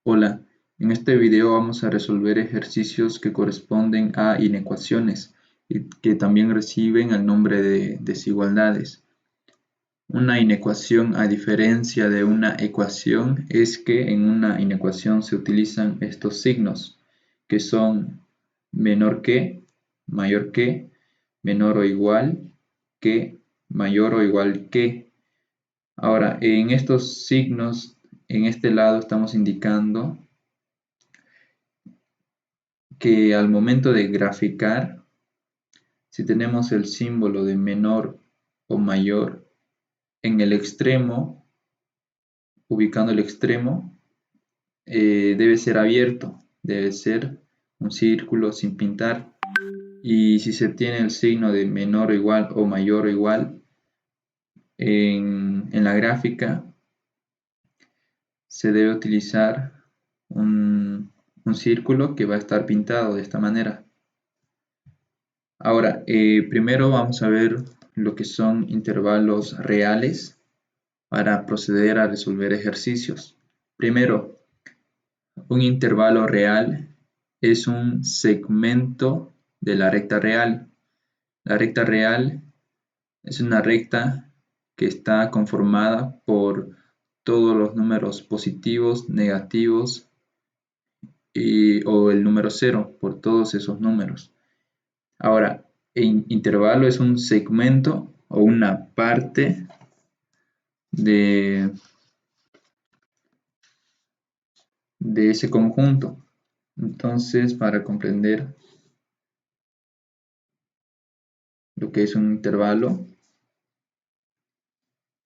Hola, en este video vamos a resolver ejercicios que corresponden a inecuaciones y que también reciben el nombre de desigualdades. Una inecuación, a diferencia de una ecuación, es que en una inecuación se utilizan estos signos, que son menor que, mayor que, menor o igual que, mayor o igual que. Ahora, en estos signos, en este lado estamos indicando que al momento de graficar, si tenemos el símbolo de menor o mayor en el extremo, ubicando el extremo, debe ser abierto, debe ser un círculo sin pintar. Y si se tiene el signo de menor o igual o mayor o igual en la gráfica, se debe utilizar un círculo que va a estar pintado de esta manera. Ahora, primero vamos a ver lo que son intervalos reales para proceder a resolver ejercicios. Primero, un intervalo real es un segmento de la recta real. La recta real es una recta que está conformada por todos los números positivos, negativos o el número cero, por todos esos números. Ahora, intervalo es un segmento o una parte de ese conjunto. Entonces, para comprender lo que es un intervalo,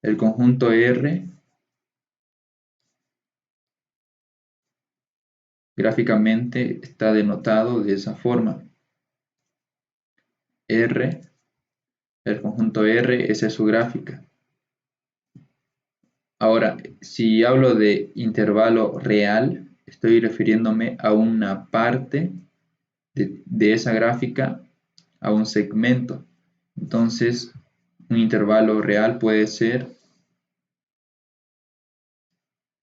el conjunto R gráficamente está denotado de esa forma. R, el conjunto R, esa es su gráfica. Ahora, si hablo de intervalo real, estoy refiriéndome a una parte de esa gráfica, a un segmento. Entonces, un intervalo real puede ser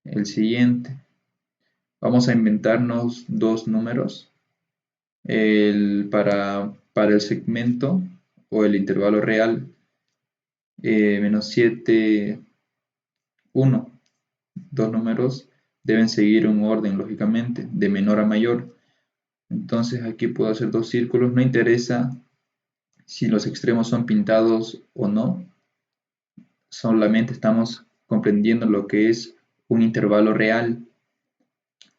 el siguiente. Vamos a inventarnos dos números para el segmento o el intervalo real, menos 7, 1. Dos números deben seguir un orden, lógicamente, de menor a mayor. Entonces aquí puedo hacer dos círculos, no interesa si los extremos son pintados o no, solamente estamos comprendiendo lo que es un intervalo real.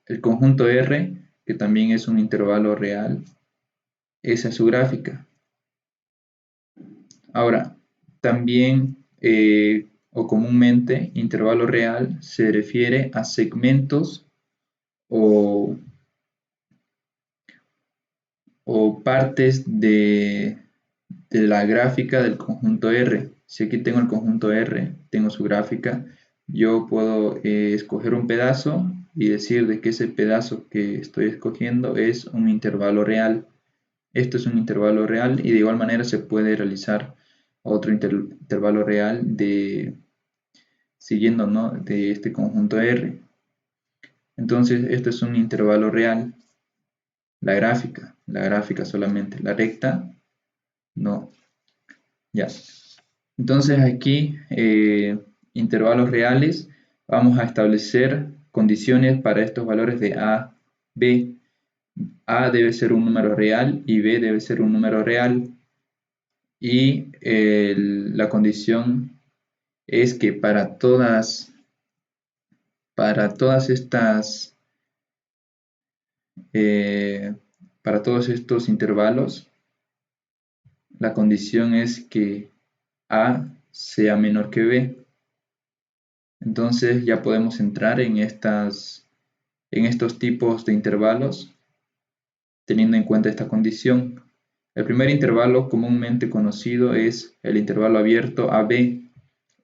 El conjunto R, que también es un intervalo real, esa es su gráfica. Ahora, también o comúnmente intervalo real se refiere a segmentos o partes de la gráfica del conjunto R. Si aquí tengo el conjunto R, tengo su gráfica, yo puedo escoger un pedazo y decir de que ese pedazo que estoy escogiendo es un intervalo real. Esto es un intervalo real y de igual manera se puede realizar otro intervalo real siguiendo, ¿no?, de este conjunto R. Entonces, esto es un intervalo real. La gráfica solamente, la recta, no. Ya. Entonces aquí, intervalos reales, vamos a establecer condiciones para estos valores de A, B. A debe ser un número real y B debe ser un número real. Y la condición es que para todas estas, para todos estos intervalos, la condición es que A sea menor que B. Entonces ya podemos entrar en estos tipos de intervalos teniendo en cuenta esta condición. El primer intervalo comúnmente conocido es el intervalo abierto AB.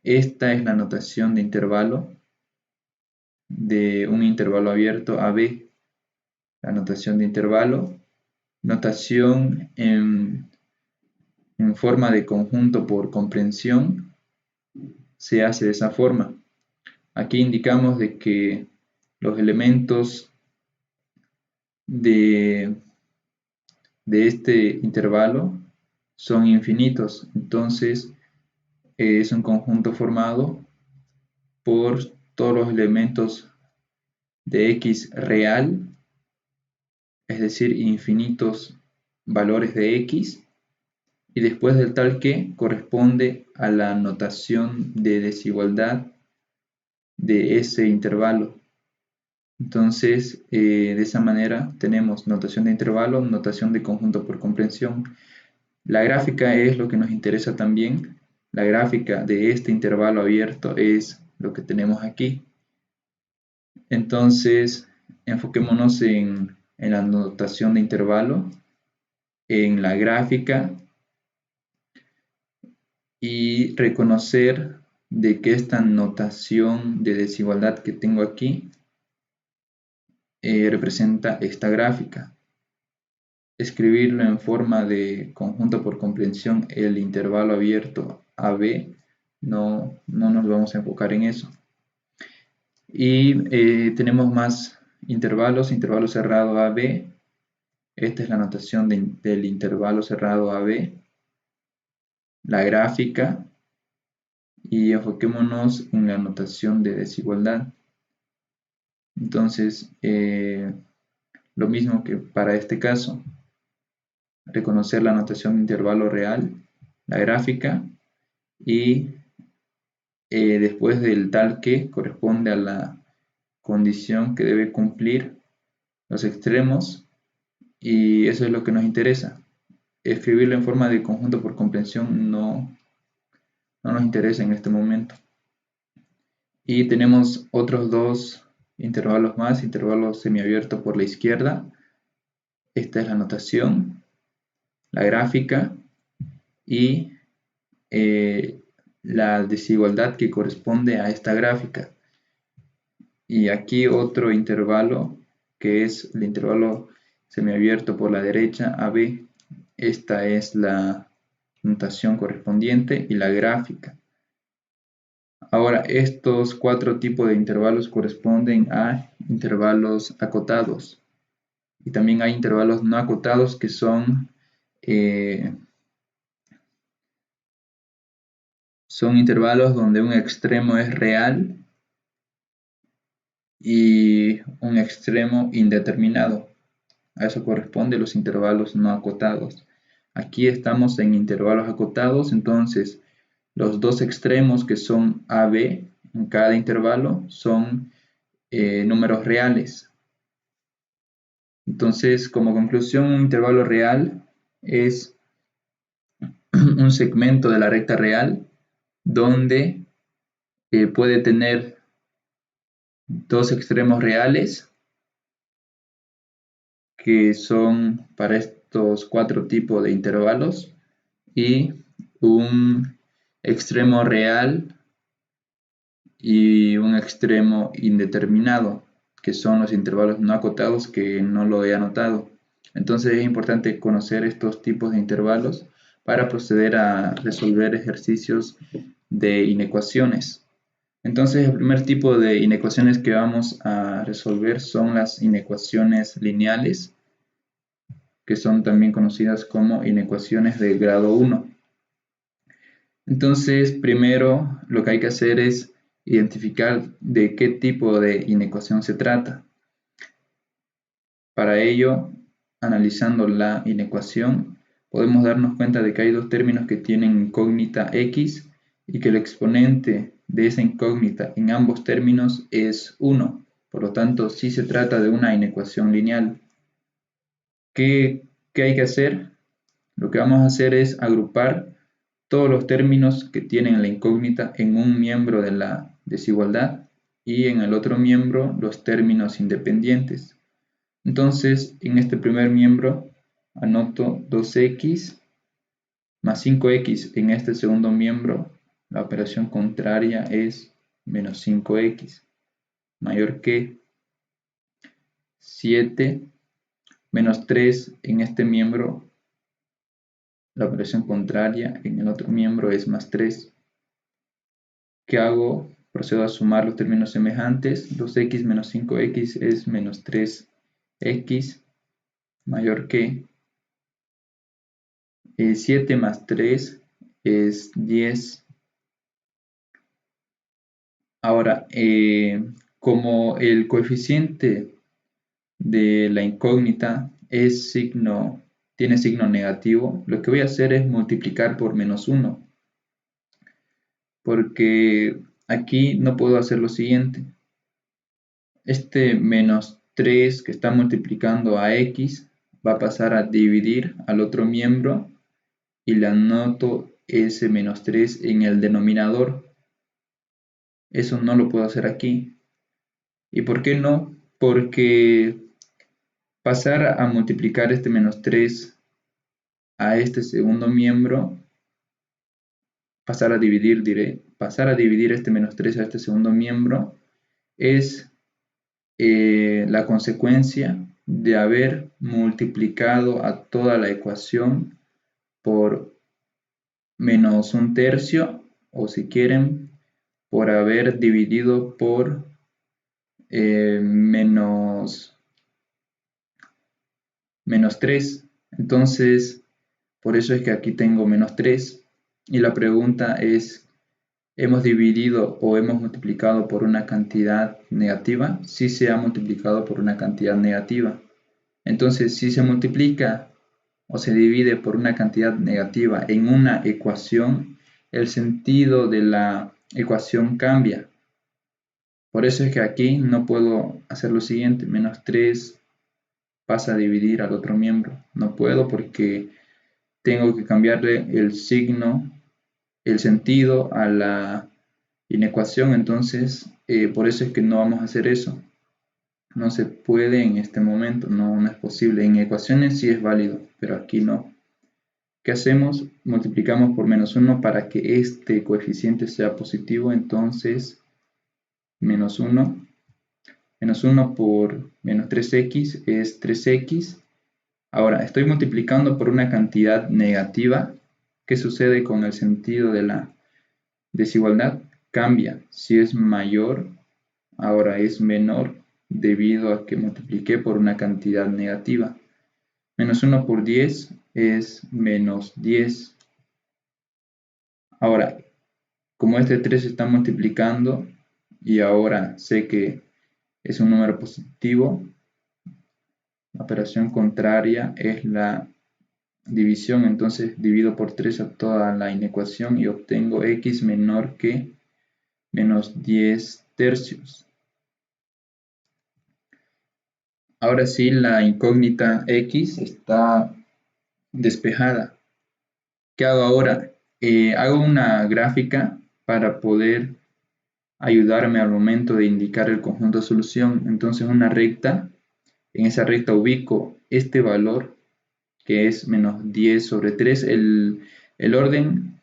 Esta es la notación de intervalo de un intervalo abierto AB. La notación de intervalo, notación en forma de conjunto por comprensión, se hace de esa forma. Aquí indicamos de que los elementos de este intervalo son infinitos. Entonces es un conjunto formado por todos los elementos de x real, es decir, infinitos valores de x, y después del tal que corresponde a la notación de desigualdad de ese intervalo. Entonces, de esa manera tenemos notación de intervalo, notación de conjunto por comprensión. La gráfica es lo que nos interesa también. La gráfica de este intervalo abierto es lo que tenemos aquí. Entonces, enfoquémonos en la notación de intervalo, en la gráfica, y reconocer de que esta notación de desigualdad que tengo aquí representa esta gráfica. Escribirlo en forma de conjunto por comprensión el intervalo abierto AB, no nos vamos a enfocar en eso. Y tenemos más intervalos, intervalo cerrado AB. Esta es la notación del intervalo cerrado AB, la gráfica, y enfoquémonos en la notación de desigualdad. Entonces, lo mismo que para este caso, reconocer la notación de intervalo real, la gráfica, y después del tal que corresponde a la condición que debe cumplir los extremos, y eso es lo que nos interesa. Escribirlo en forma de conjunto por comprensión no nos interesa en este momento. Y tenemos otros dos intervalos más, intervalo semiabierto por la izquierda. Esta es la notación, la gráfica y la desigualdad que corresponde a esta gráfica. Y aquí otro intervalo que es el intervalo semiabierto por la derecha, AB. Esta es la notación correspondiente y la gráfica. Ahora, estos cuatro tipos de intervalos corresponden a intervalos acotados. Y también hay intervalos no acotados que son intervalos donde un extremo es real y un extremo indeterminado. A eso corresponden los intervalos no acotados. Aquí estamos en intervalos acotados, entonces los dos extremos que son AB en cada intervalo son números reales. Entonces, como conclusión, un intervalo real es un segmento de la recta real donde puede tener dos extremos reales que son para estos cuatro tipos de intervalos y un extremo real y un extremo indeterminado, que son los intervalos no acotados, que no lo he anotado. Entonces es importante conocer estos tipos de intervalos para proceder a resolver ejercicios de inecuaciones. Entonces el primer tipo de inecuaciones que vamos a resolver son las inecuaciones lineales, que son también conocidas como inecuaciones de grado 1. Entonces, primero lo que hay que hacer es identificar de qué tipo de inecuación se trata. Para ello, analizando la inecuación, podemos darnos cuenta de que hay dos términos que tienen incógnita x y que el exponente de esa incógnita en ambos términos es 1. Por lo tanto, sí se trata de una inecuación lineal. ¿Qué hay que hacer? Lo que vamos a hacer es agrupar todos los términos que tienen la incógnita en un miembro de la desigualdad y en el otro miembro los términos independientes. Entonces, en este primer miembro anoto 2x más 5x. En este segundo miembro, la operación contraria es menos 5x, mayor que 7 menos 3. En este miembro, la operación contraria en el otro miembro es más 3. ¿Qué hago Procedo a sumar los términos semejantes. 2x menos 5x es menos 3x mayor que 7 más 3 es 10. Ahora, como el coeficiente de la incógnita tiene signo negativo, lo que voy a hacer es multiplicar por menos 1, porque aquí no puedo hacer lo siguiente. Este menos 3 que está multiplicando a x va a pasar a dividir al otro miembro y le anoto ese menos 3 en el denominador. Eso no lo puedo hacer aquí. ¿Y por qué no? Porque pasar a multiplicar este menos 3 a este segundo miembro, pasar a dividir este menos 3 a este segundo miembro, es la consecuencia de haber multiplicado a toda la ecuación por menos un tercio, o si quieren, por haber dividido por menos 3. Entonces, por eso es que aquí tengo menos 3. Y la pregunta es, ¿hemos dividido o hemos multiplicado por una cantidad negativa? Sí se ha multiplicado por una cantidad negativa. Entonces, si se multiplica o se divide por una cantidad negativa en una ecuación, el sentido de la ecuación cambia. Por eso es que aquí no puedo hacer lo siguiente, menos 3 pasa a dividir al otro miembro. No puedo porque tengo que cambiarle el signo, el sentido a la inecuación. Entonces, por eso es que no vamos a hacer eso. No se puede en este momento, no es posible. En ecuaciones sí es válido, pero aquí no. ¿Qué hacemos? Multiplicamos por menos 1 para que este coeficiente sea positivo. Entonces, menos 1. Menos 1 por menos 3x es 3x. Ahora, estoy multiplicando por una cantidad negativa. ¿Qué sucede con el sentido de la desigualdad? Cambia. Si es mayor, ahora es menor debido a que multipliqué por una cantidad negativa. Menos 1 por 10 es menos 10. Ahora, como este 3 se está multiplicando y ahora sé que es un número positivo, la operación contraria es la división. Entonces divido por 3 a toda la inecuación y obtengo x menor que menos 10 tercios. Ahora sí, la incógnita x está despejada. ¿Qué hago ahora? Hago una gráfica para poder ayudarme al momento de indicar el conjunto de solución. Entonces una recta, en esa recta ubico este valor que es menos 10 sobre 3. El orden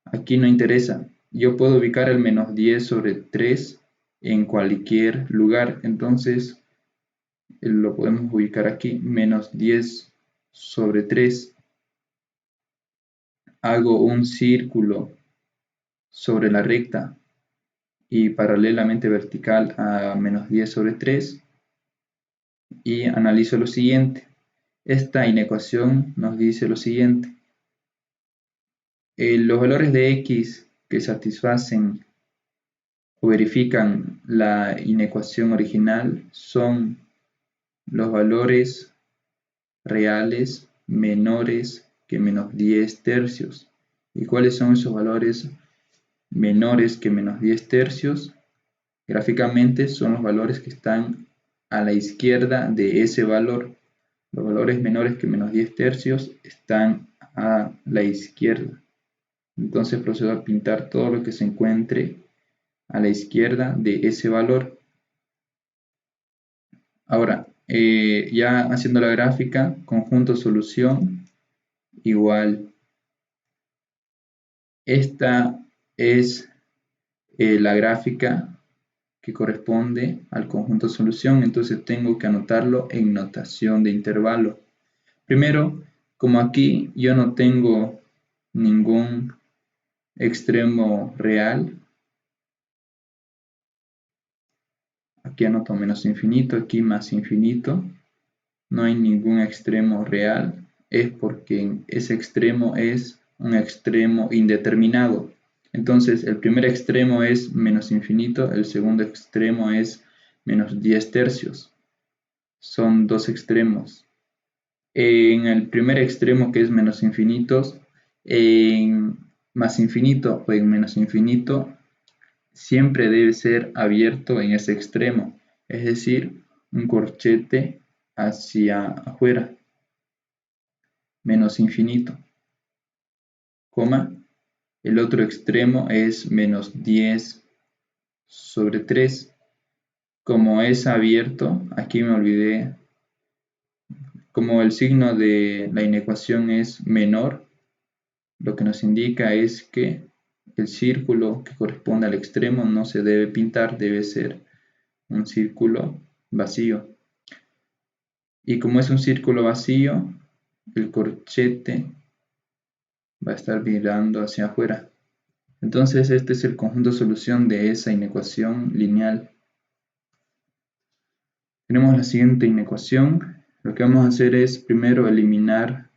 aquí no interesa. Yo puedo ubicar el menos 10 sobre 3 en cualquier lugar. Entonces lo podemos ubicar aquí, menos 10 sobre 3. Hago un círculo sobre la recta y paralelamente vertical a menos 10 sobre 3 y analizo lo siguiente. Esta inecuación nos dice lo siguiente. Los valores de x que satisfacen o verifican la inecuación original son los valores reales menores que menos 10 tercios. ¿Y cuáles son esos valores menores que menos 10 tercios? Gráficamente son los valores que están a la izquierda de ese valor. Los valores menores que menos 10 tercios están a la izquierda. Entonces procedo a pintar todo lo que se encuentre a la izquierda de ese valor. Ahora, ya haciendo la gráfica, conjunto solución igual. Esta es la gráfica que corresponde al conjunto solución, entonces tengo que anotarlo en notación de intervalo. Primero, como aquí yo no tengo ningún extremo real, Aquí anoto menos infinito, aquí más infinito. No hay ningún extremo real. Es porque ese extremo es un extremo indeterminado. Entonces, el primer extremo es menos infinito, el segundo extremo es menos 10 tercios. Son dos extremos. En el primer extremo, que es menos infinitos, en más infinito o en menos infinito, siempre debe ser abierto en ese extremo, es decir, un corchete hacia afuera, menos infinito, coma, el otro extremo es menos 10 sobre 3. Como es abierto, aquí me olvidé, como el signo de la inecuación es menor, lo que nos indica es que el círculo que corresponde al extremo no se debe pintar, debe ser un círculo vacío. Y como es un círculo vacío, el corchete va a estar mirando hacia afuera. Entonces este es el conjunto de solución de esa inecuación lineal. Tenemos la siguiente inecuación. Lo que vamos a hacer es primero eliminar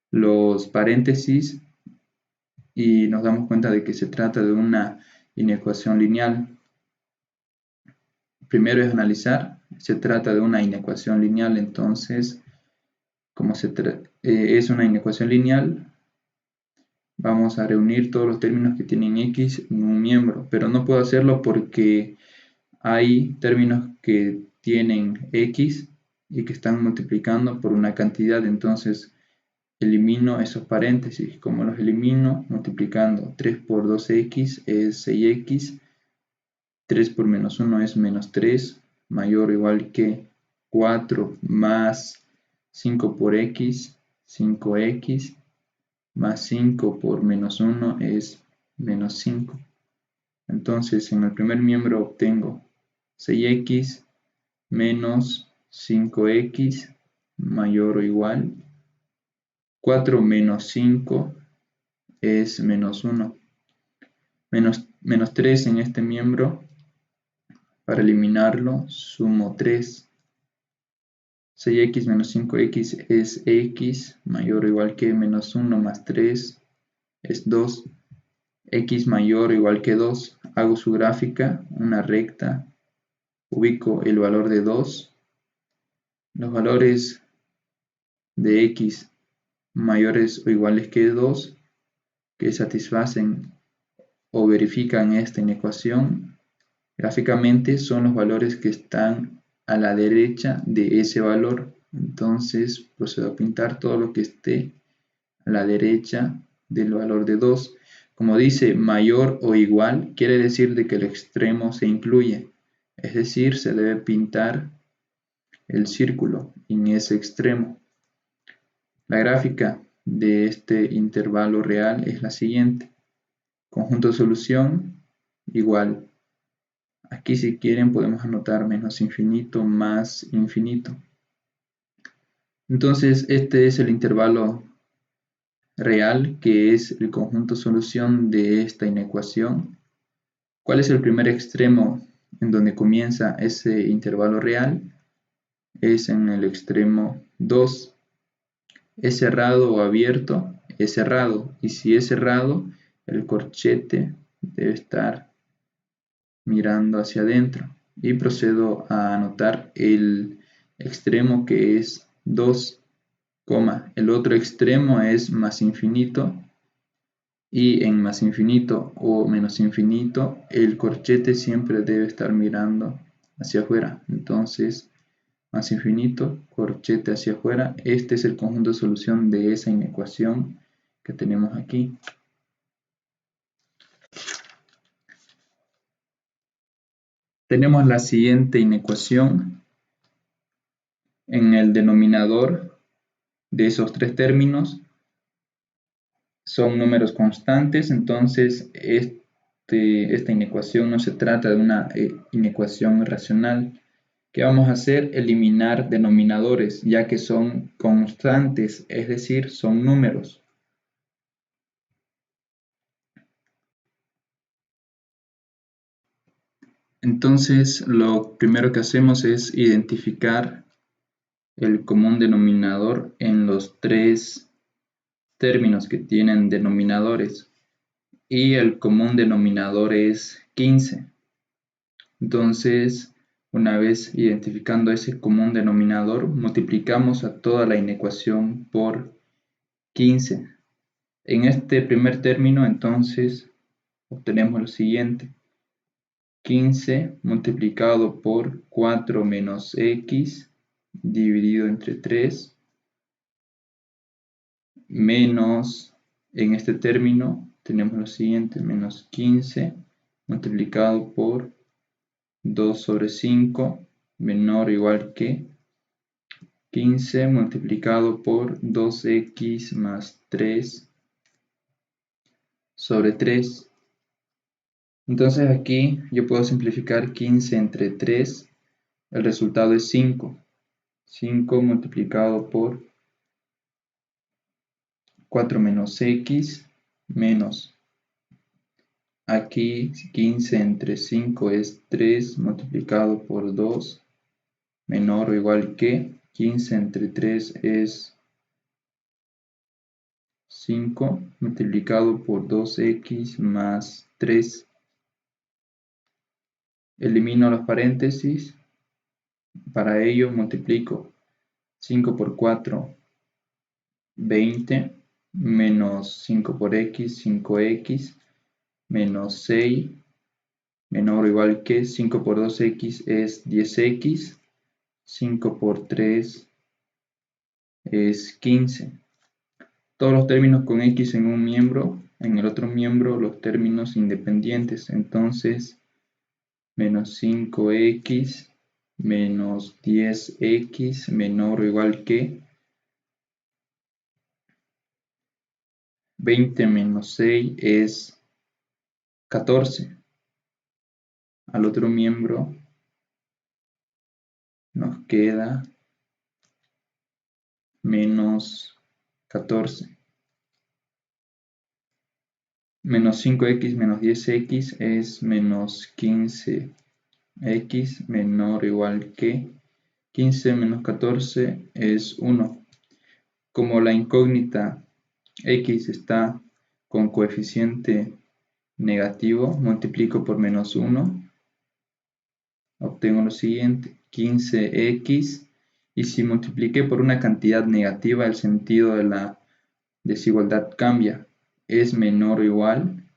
los paréntesis y nos damos cuenta de que se trata de una inecuación lineal. Primero es analizar, se trata de una inecuación lineal, entonces como es una inecuación lineal, vamos a reunir todos los términos que tienen x en un miembro, pero no puedo hacerlo porque hay términos que tienen x y que están multiplicando por una cantidad, entonces elimino esos paréntesis. Como los elimino multiplicando 3 por 2x es 6x, 3 por menos 1 es menos 3, mayor o igual que 4 más 5 por x, 5x, más 5 por menos 1 es menos 5. Entonces en el primer miembro obtengo 6x menos 5x mayor o igual. 4 menos 5 es menos 1. Menos 3 en este miembro. Para eliminarlo sumo 3. 6x menos 5x es x mayor o igual que menos 1 más 3 es 2. X mayor o igual que 2. Hago su gráfica, una recta. Ubico el valor de 2. Los valores de x mayores o iguales que 2 que satisfacen o verifican esta inecuación gráficamente son los valores que están a la derecha de ese valor. Entonces procedo a pintar todo lo que esté a la derecha del valor de 2. Como dice mayor o igual, quiere decir de que el extremo se incluye. Es decir, se debe pintar el círculo en ese extremo. La gráfica de este intervalo real es la siguiente. Conjunto de solución igual. Aquí si quieren podemos anotar menos infinito más infinito. Entonces este es el intervalo real que es el conjunto solución de esta inecuación. ¿Cuál es el primer extremo en donde comienza ese intervalo real? Es en el extremo 2. ¿Es cerrado o abierto? Es cerrado. Y si es cerrado, el corchete debe estar mirando hacia adentro. Y procedo a anotar el extremo que es 2, el otro extremo es más infinito. Y en más infinito o menos infinito, el corchete siempre debe estar mirando hacia afuera. Entonces, más infinito, corchete hacia afuera. Este es el conjunto de solución de esa inecuación que tenemos aquí. Tenemos la siguiente inecuación. En el denominador de esos tres términos son números constantes, entonces esta inecuación no se trata de una inecuación racional. ¿Qué vamos a hacer? Eliminar denominadores, ya que son constantes, es decir, son números. Entonces, lo primero que hacemos es identificar el común denominador en los tres términos que tienen denominadores. Y el común denominador es 15. Entonces, una vez identificando ese común denominador, multiplicamos a toda la inecuación por 15. En este primer término, entonces, obtenemos lo siguiente. 15 multiplicado por 4 menos x dividido entre 3 menos, en este término tenemos lo siguiente, menos 15 multiplicado por 2 sobre 5 menor o igual que 15 multiplicado por 2x más 3 sobre 3. Entonces aquí yo puedo simplificar 15 entre 3, el resultado es 5. 5 multiplicado por 4 menos x menos, aquí 15 entre 5 es 3 multiplicado por 2 menor o igual que 15 entre 3 es 5 multiplicado por 2x más 3. Elimino los paréntesis. Para ello multiplico 5 por 4, 20, menos 5 por x, 5x, menos 6, menor o igual que 5 por 2x es 10x, 5 por 3 es 15. Todos los términos con x en un miembro, en el otro miembro los términos independientes. Entonces, menos 5x menos 10x menor o igual que 20 menos 6 es 14. Al otro miembro nos queda menos 14. Menos 5x menos 10x es menos 15x menor o igual que 15 menos 14 es 1. Como la incógnita x está con coeficiente negativo, multiplico por menos 1, obtengo lo siguiente, 15x, y si multipliqué por una cantidad negativa, el sentido de la desigualdad cambia, es menor o igual,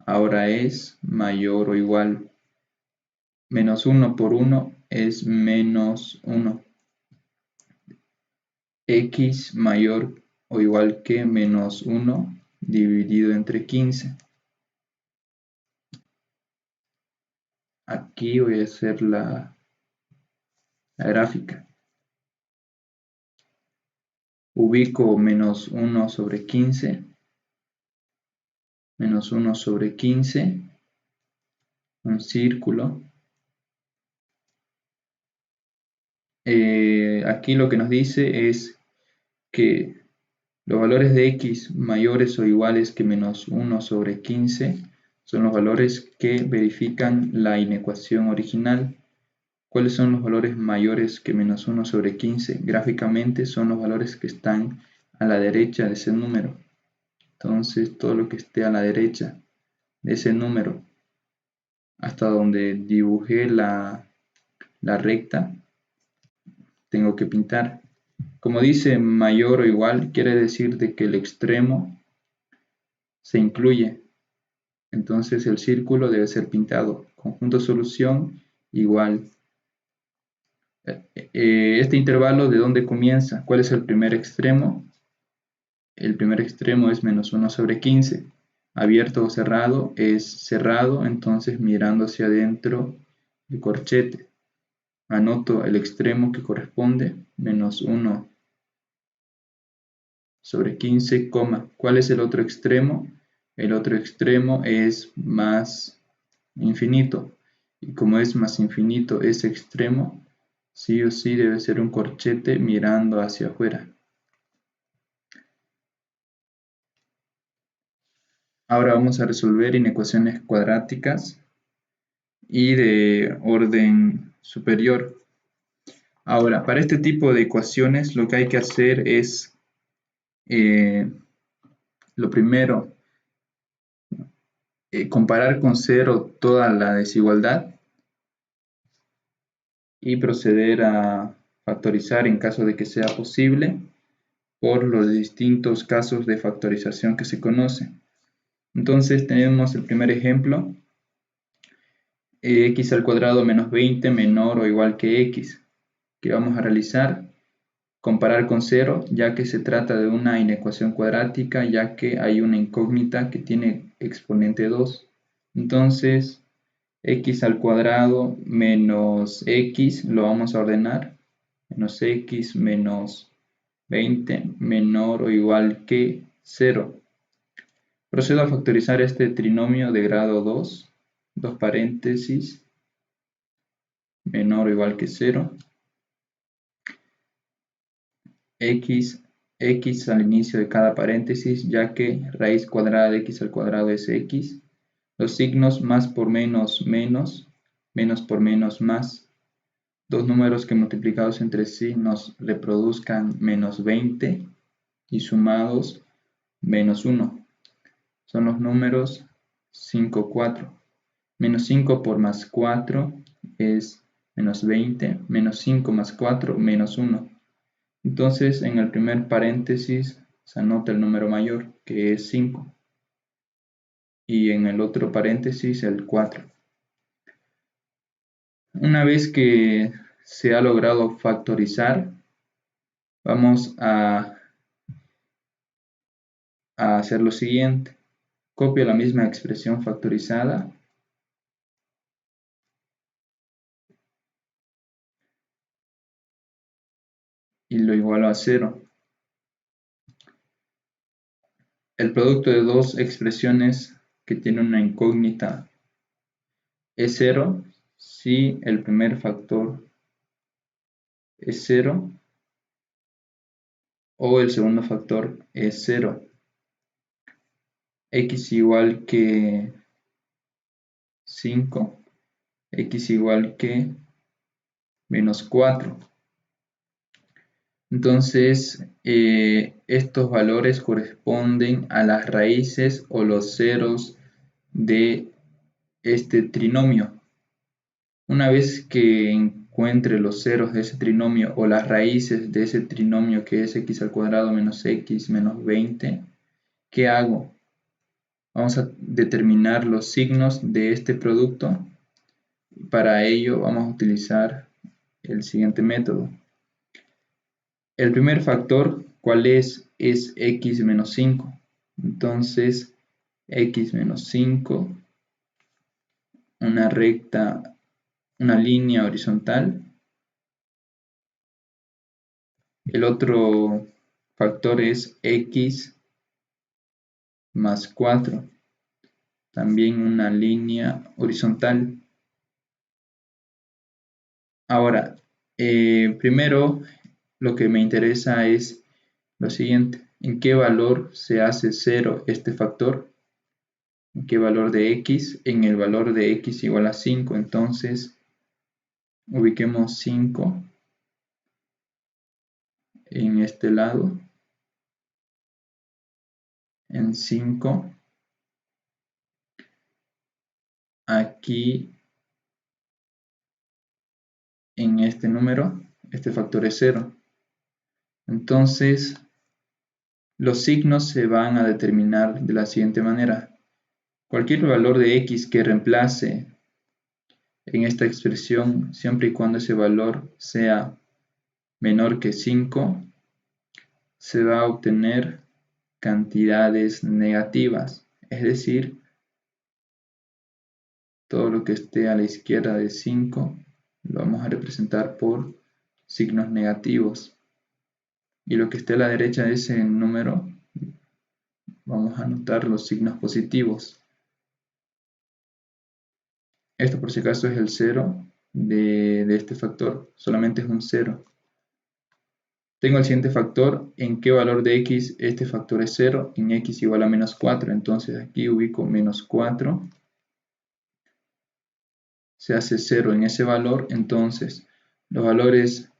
ahora es mayor o igual. Menos 1 por 1 es menos 1. X mayor o igual que menos 1 dividido entre 15. Aquí voy a hacer la gráfica. Ubico menos 1 sobre 15, menos 1 sobre 15, un círculo. Aquí lo que nos dice es que los valores de x mayores o iguales que menos 1 sobre 15 son los valores que verifican la inecuación original. ¿Cuáles son los valores mayores que menos 1 sobre 15? Gráficamente son los valores que están a la derecha de ese número. Entonces todo lo que esté a la derecha de ese número hasta donde dibujé la recta, tengo que pintar. Como dice mayor o igual, quiere decir de que el extremo se incluye. Entonces el círculo debe ser pintado. Conjunto solución igual. Este intervalo, ¿de dónde comienza? ¿Cuál es el primer extremo? El primer extremo es menos 1 sobre 15. Abierto o cerrado es cerrado, entonces mirando hacia adentro el corchete. Anoto el extremo que corresponde, menos 1 sobre 15, ¿cuál es el otro extremo? El otro extremo es más infinito. Y como es más infinito ese extremo, sí o sí debe ser un corchete mirando hacia afuera. Ahora vamos a resolver inecuaciones cuadráticas. y de orden superior. Ahora, para este tipo de ecuaciones lo que hay que hacer es, lo primero, comparar con cero toda la desigualdad y proceder a factorizar en caso de que sea posible por los distintos casos de factorización que se conocen. Entonces tenemos el primer ejemplo, x al cuadrado menos 20 menor o igual que x, que vamos a realizar, comparar con 0, ya que se trata de una inecuación cuadrática, ya que hay una incógnita que tiene exponente 2. Entonces, x al cuadrado menos x lo vamos a ordenar, menos x menos 20 menor o igual que 0. Procedo a factorizar este trinomio de grado 2, dos paréntesis, menor o igual que 0, x al inicio de cada paréntesis, ya que raíz cuadrada de x al cuadrado es x. Los signos más por menos, menos, menos por menos, más. Dos números que multiplicados entre sí nos reproduzcan menos 20 y sumados menos 1. Son los números 5, 4. Menos 5 por más 4 es menos 20, menos 5 más 4, menos 1. Entonces, en el primer paréntesis se anota el número mayor, que es 5. Y en el otro paréntesis, el 4. Una vez que se ha logrado factorizar, vamos a hacer lo siguiente. Copio la misma expresión factorizada y lo igualo a 0. El producto de dos expresiones que tienen una incógnita es 0 si el primer factor es 0 o el segundo factor es 0. X igual que 5, x igual que menos 4. Entonces, estos valores corresponden a las raíces o los ceros de este trinomio. Una vez que encuentre los ceros de ese trinomio o las raíces de ese trinomio que es x al cuadrado menos x menos 20, ¿qué hago? Vamos a determinar los signos de este producto. Para ello vamos a utilizar el siguiente método. El primer factor, ¿cuál es? Es x menos 5. Entonces, x menos 5, una recta, una línea horizontal. El otro factor es x más 4, también una línea horizontal. Ahora, primero lo que me interesa es lo siguiente. ¿En qué valor se hace 0 este factor? ¿En qué valor de x? En el valor de x igual a 5. Entonces, ubiquemos 5 en este lado. En 5. Aquí, en este número, este factor es 0. Entonces, los signos se van a determinar de la siguiente manera. Cualquier valor de x que reemplace en esta expresión, siempre y cuando ese valor sea menor que 5, se va a obtener cantidades negativas. Es decir, todo lo que esté a la izquierda de 5 lo vamos a representar por signos negativos. Y lo que esté a la derecha de ese número, vamos a anotar los signos positivos. Esto por si acaso es el 0 de este factor, solamente es un 0. Tengo el siguiente factor, en qué valor de x este factor es 0, en x igual a menos 4, entonces aquí ubico menos 4. se hace 0 en ese valor, entonces los valores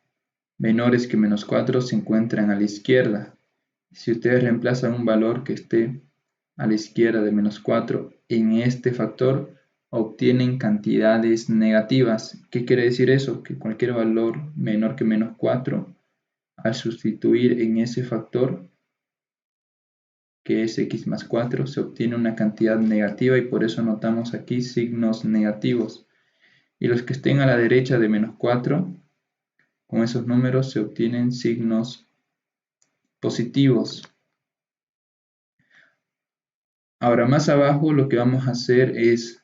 menores que menos 4 se encuentran a la izquierda. Si ustedes reemplazan un valor que esté a la izquierda de menos 4 en este factor, obtienen cantidades negativas. ¿Qué quiere decir eso? Que cualquier valor menor que menos 4, al sustituir en ese factor, que es x más 4, se obtiene una cantidad negativa y por eso anotamos aquí signos negativos. Y los que estén a la derecha de menos 4, con esos números se obtienen signos positivos. Ahora más abajo lo que vamos a hacer es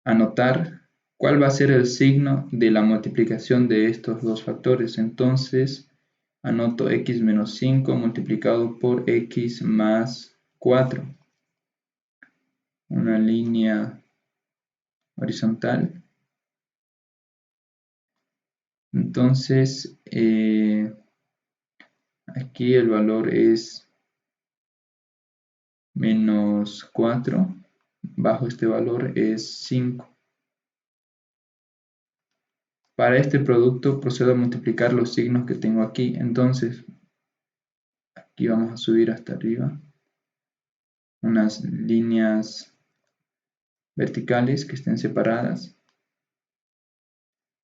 anotar cuál va a ser el signo de la multiplicación de estos dos factores. Entonces anoto x menos 5 multiplicado por x más 4. Una línea horizontal. Entonces aquí el valor es menos 4. Bajo este valor es 5. Para este producto procedo a multiplicar los signos que tengo aquí. Entonces, aquí vamos a subir hasta arriba unas líneas verticales que estén separadas.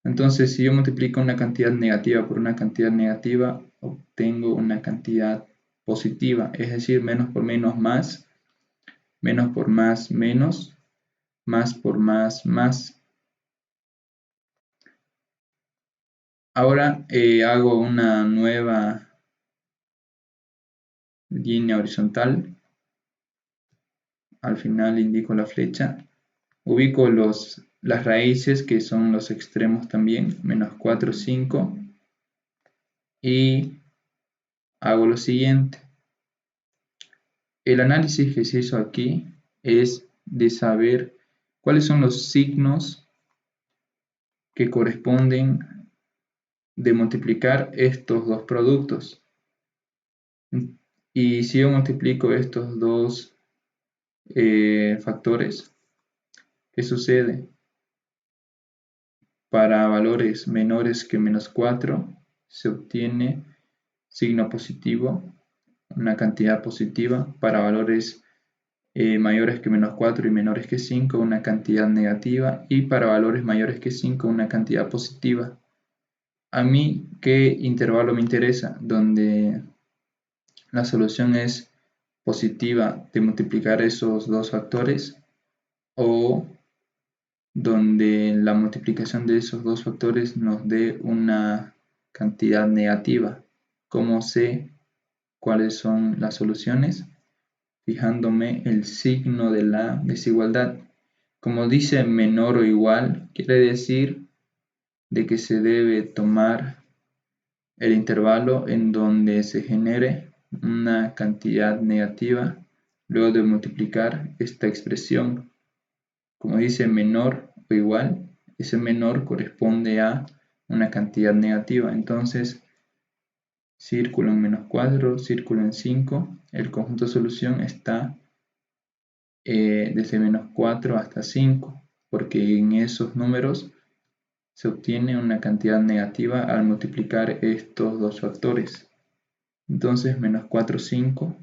Entonces, si yo multiplico una cantidad negativa por una cantidad negativa, obtengo una cantidad positiva. Es decir, menos por menos más, menos por más menos, más por más más. Ahora hago una nueva línea horizontal. Al final indico la flecha. Ubico las raíces que son los extremos también, menos 4, 5. Y hago lo siguiente. El análisis que se hizo aquí es de saber cuáles son los signos que corresponden de multiplicar estos dos productos. Y si yo multiplico estos dos factores, ¿qué sucede? Para valores menores que menos 4 se obtiene signo positivo, una cantidad positiva. Para valores mayores que menos 4 y menores que 5, una cantidad negativa. Y para valores mayores que 5, una cantidad positiva. A mí, ¿qué intervalo me interesa? Donde la solución es positiva de multiplicar esos dos factores, o donde la multiplicación de esos dos factores nos dé una cantidad negativa. ¿Cómo sé cuáles son las soluciones? Fijándome el signo de la desigualdad. Como dice menor o igual, quiere decir de que se debe tomar el intervalo en donde se genere una cantidad negativa luego de multiplicar esta expresión. Como dice menor o igual, ese menor corresponde a una cantidad negativa. Entonces, círculo en menos 4, círculo en 5, el conjunto de solución está desde menos 4 hasta 5, porque en esos números se obtiene una cantidad negativa al multiplicar estos dos factores. Entonces, menos 4, 5.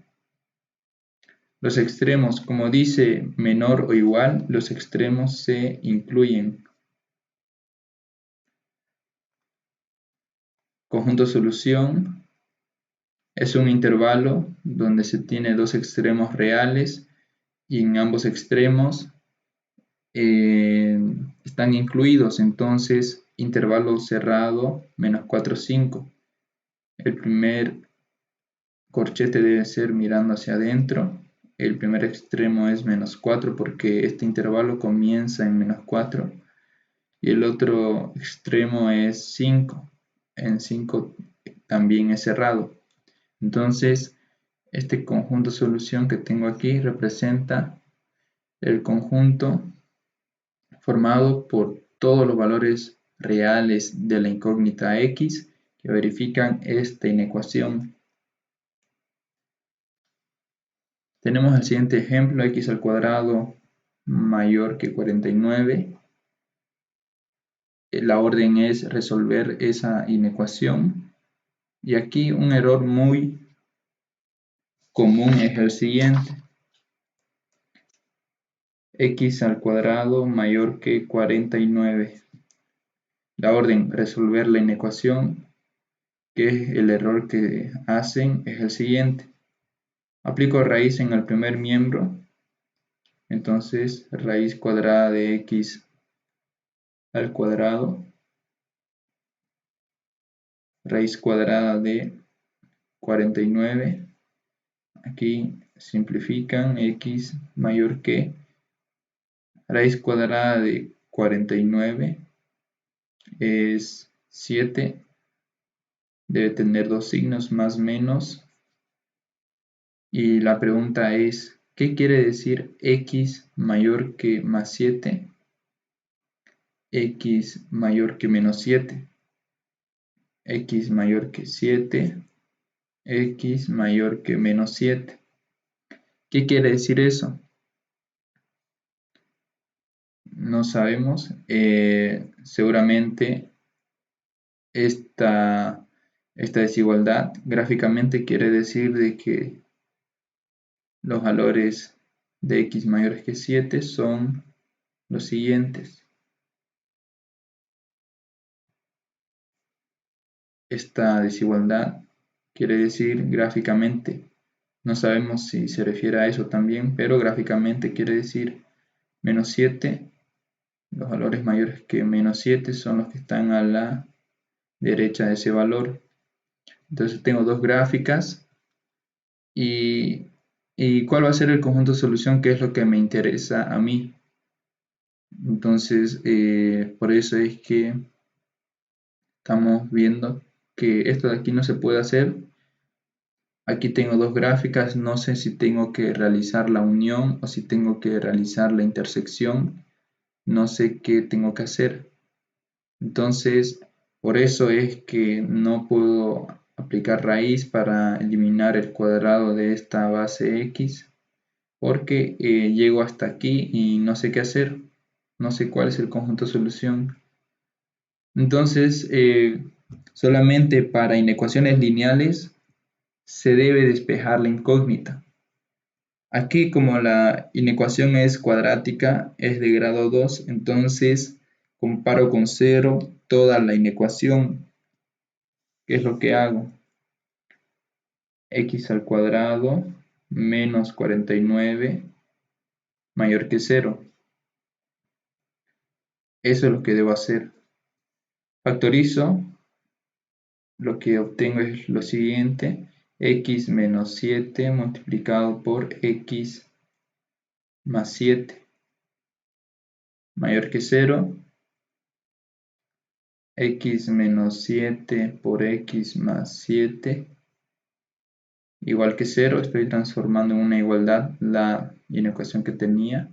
Los extremos, como dice menor o igual, los extremos se incluyen. Conjunto solución es un intervalo donde se tiene dos extremos reales y en ambos extremos están incluidos. Entonces, intervalo cerrado, menos 4, 5. El primer corchete debe ser mirando hacia adentro. El primer extremo es menos 4 porque este intervalo comienza en menos 4. Y el otro extremo es 5. En 5 también es cerrado. Entonces, este conjunto solución que tengo aquí representa el conjunto formado por todos los valores reales de la incógnita x que verifican esta inecuación. Tenemos el siguiente ejemplo, x² mayor que 49. la orden es resolver esa inecuación. Y aquí un error muy común es el siguiente. X al cuadrado mayor que 49. La orden resolver la inecuación, que es el error que hacen, es el siguiente. Aplico raíz en el primer miembro. Entonces, raíz cuadrada de x al cuadrado, raíz cuadrada de 49. Aquí simplifican, x mayor que raíz cuadrada de 49 es 7. Debe tener dos signos, más menos. Y la pregunta es, ¿qué quiere decir x mayor que más 7? X mayor que menos 7. X mayor que 7. X mayor que menos 7. ¿Qué quiere decir eso? No sabemos. Seguramente esta desigualdad gráficamente quiere decir de que los valores de x mayores que 7 son los siguientes. Esta desigualdad quiere decir gráficamente, no sabemos si se refiere a eso también, pero gráficamente quiere decir menos 7. Los valores mayores que menos 7 son los que están a la derecha de ese valor. Entonces tengo dos gráficas y ¿cuál va a ser el conjunto de solución? Que es lo que me interesa a mí. Entonces, por eso es que estamos viendo que esto de aquí no se puede hacer. Aquí tengo dos gráficas, no sé si tengo que realizar la unión o si tengo que realizar la intersección. No sé qué tengo que hacer. Entonces, por eso es que no puedo aplicar raíz para eliminar el cuadrado de esta base x, porque llego hasta aquí y no sé qué hacer, no sé cuál es el conjunto de solución. Entonces, solamente para inecuaciones lineales se debe despejar la incógnita. Aquí, como la inecuación es cuadrática, es de grado 2, entonces comparo con 0 toda la inecuación. ¿Qué es lo que hago? X al cuadrado menos 49 mayor que 0. Eso es lo que debo hacer. Factorizo, lo que obtengo es lo siguiente: x menos 7 multiplicado por x más 7 mayor que 0. X menos 7 por x más 7 igual que 0. Estoy transformando en una igualdad la inecuación que tenía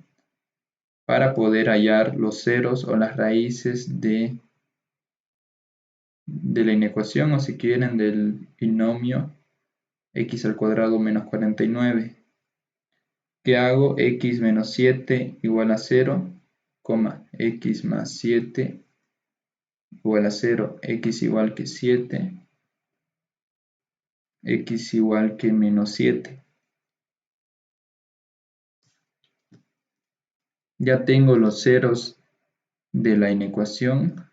para poder hallar los ceros o las raíces de la inecuación, o si quieren del binomio x al cuadrado menos 49. ¿Qué hago? X menos 7 igual a 0, x más 7 igual a 0, x igual que 7, x igual que menos 7. Ya tengo los ceros de la inecuación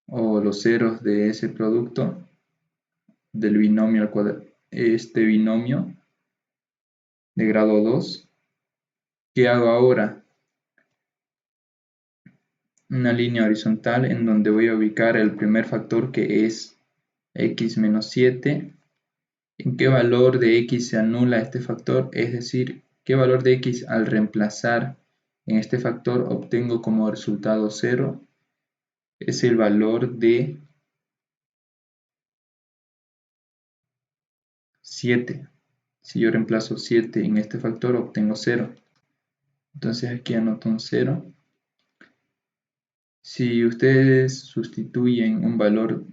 o los ceros de ese producto del binomio al cuadrado, este binomio de grado 2. ¿Qué hago ahora? Una línea horizontal en donde voy a ubicar el primer factor, que es x menos 7. ¿En qué valor de x se anula este factor? Es decir, ¿qué valor de x al reemplazar en este factor obtengo como resultado 0? Es el valor de 7. Si yo reemplazo 7 en este factor, obtengo 0. Entonces aquí anoto un 0. Si ustedes sustituyen un valor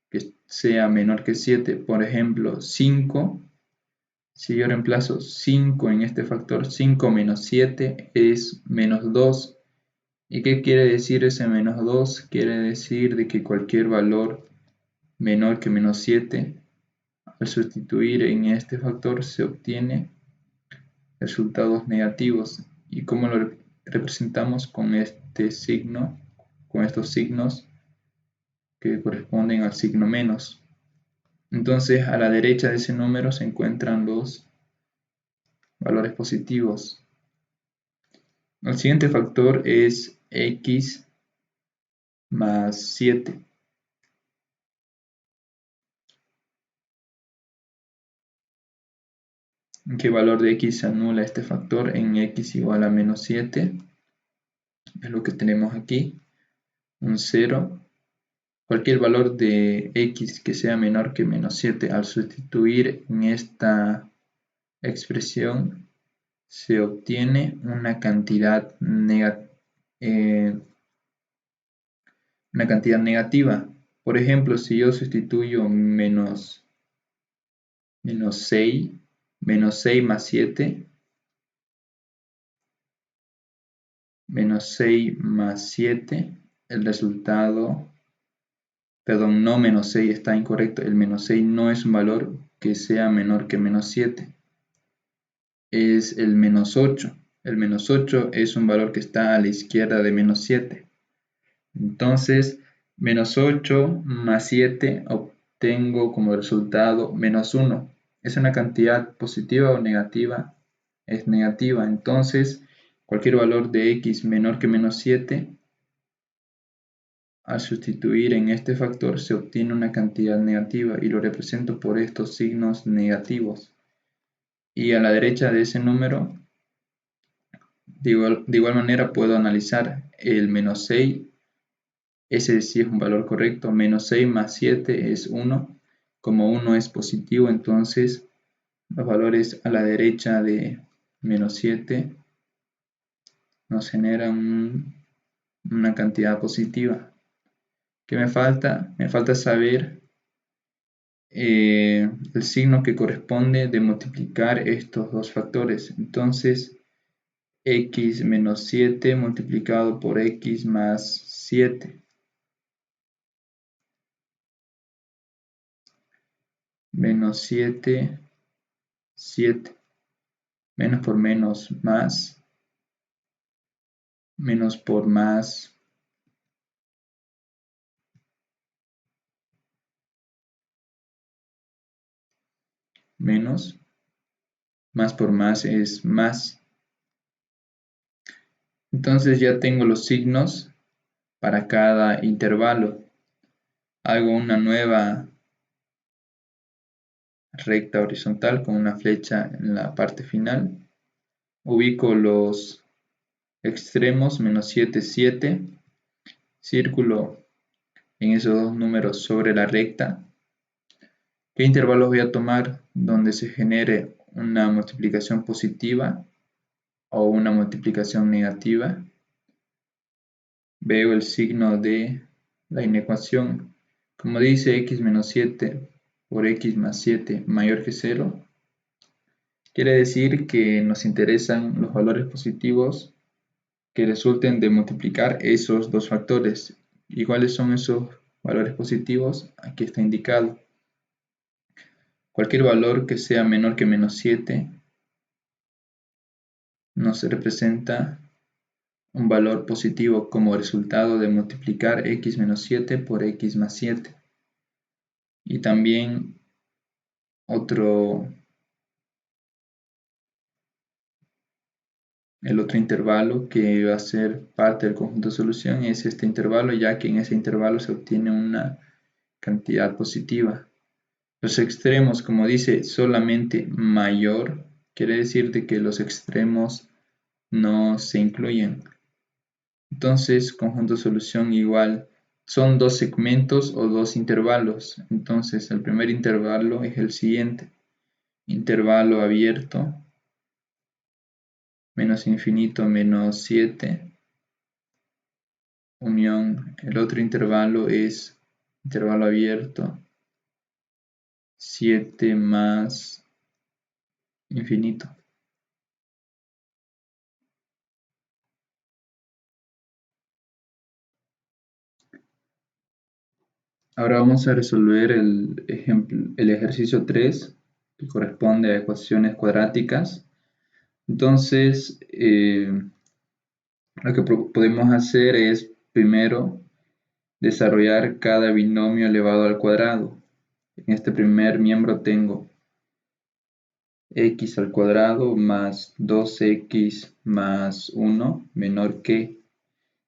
que sea menor que 7, por ejemplo 5, si yo reemplazo 5 en este factor, 5 menos 7 es menos 2. ¿Y qué quiere decir ese menos 2? Quiere decir de que cualquier valor menor que menos 7, al sustituir en este factor se obtiene resultados negativos. ¿Y cómo lo representamos? Con este signo, con estos signos que corresponden al signo menos. Entonces, a la derecha de ese número se encuentran los valores positivos. El siguiente factor es x más 7. ¿En qué valor de x se anula este factor? En x igual a menos 7. Es lo que tenemos aquí. Un 0. Cualquier valor de x que sea menor que menos 7, al sustituir en esta expresión se obtiene una cantidad negativa. Por ejemplo, si yo sustituyo menos 6 más 7, menos 6 más 7, el resultado, perdón, no menos 6, está incorrecto, el menos 6 no es un valor que sea menor que menos 7, es el menos 8. El menos 8 es un valor que está a la izquierda de menos 7. Entonces, menos 8 más 7 obtengo como resultado menos 1. ¿Es una cantidad positiva o negativa? Es negativa. Entonces, cualquier valor de x menor que menos 7, al sustituir en este factor se obtiene una cantidad negativa y lo represento por estos signos negativos. Y a la derecha de ese número, de igual manera puedo analizar el menos 6. Ese sí es un valor correcto. Menos 6 más 7 es 1. Como 1 es positivo, entonces los valores a la derecha de menos 7 nos generan una cantidad positiva. ¿Qué me falta? Me falta saber el signo que corresponde de multiplicar estos dos factores. Entonces, x menos 7 multiplicado por x más 7. Menos 7, 7. Menos por menos, más. Menos por más, menos. Más por más es más. Entonces ya tengo los signos para cada intervalo. Hago una nueva recta horizontal con una flecha en la parte final. Ubico los extremos, menos 7, 7. Círculo en esos dos números sobre la recta. ¿Qué intervalos voy a tomar donde se genere una multiplicación positiva o una multiplicación negativa? Veo el signo de la inecuación. Como dice x menos 7 por x más 7 mayor que 0, quiere decir que nos interesan los valores positivos que resulten de multiplicar esos dos factores. ¿Y cuáles son esos valores positivos? Aquí está indicado. Cualquier valor que sea menor que menos 7 nos representa un valor positivo como resultado de multiplicar x menos 7 por x más 7. Y también el otro intervalo que va a ser parte del conjunto de solución es este intervalo, ya que en ese intervalo se obtiene una cantidad positiva. Los extremos, como dice, solamente mayor, quiere decir de que los extremos no se incluyen. Entonces, conjunto de solución igual, son dos segmentos o dos intervalos. Entonces, el primer intervalo es el siguiente. Intervalo abierto, menos infinito, menos 7. Unión, el otro intervalo es intervalo abierto, 7 más infinito. Ahora vamos a resolver el ejercicio 3, que corresponde a ecuaciones cuadráticas. Entonces, lo que podemos hacer es primero desarrollar cada binomio elevado al cuadrado. En este primer miembro tengo x al cuadrado más 2x más 1 menor que.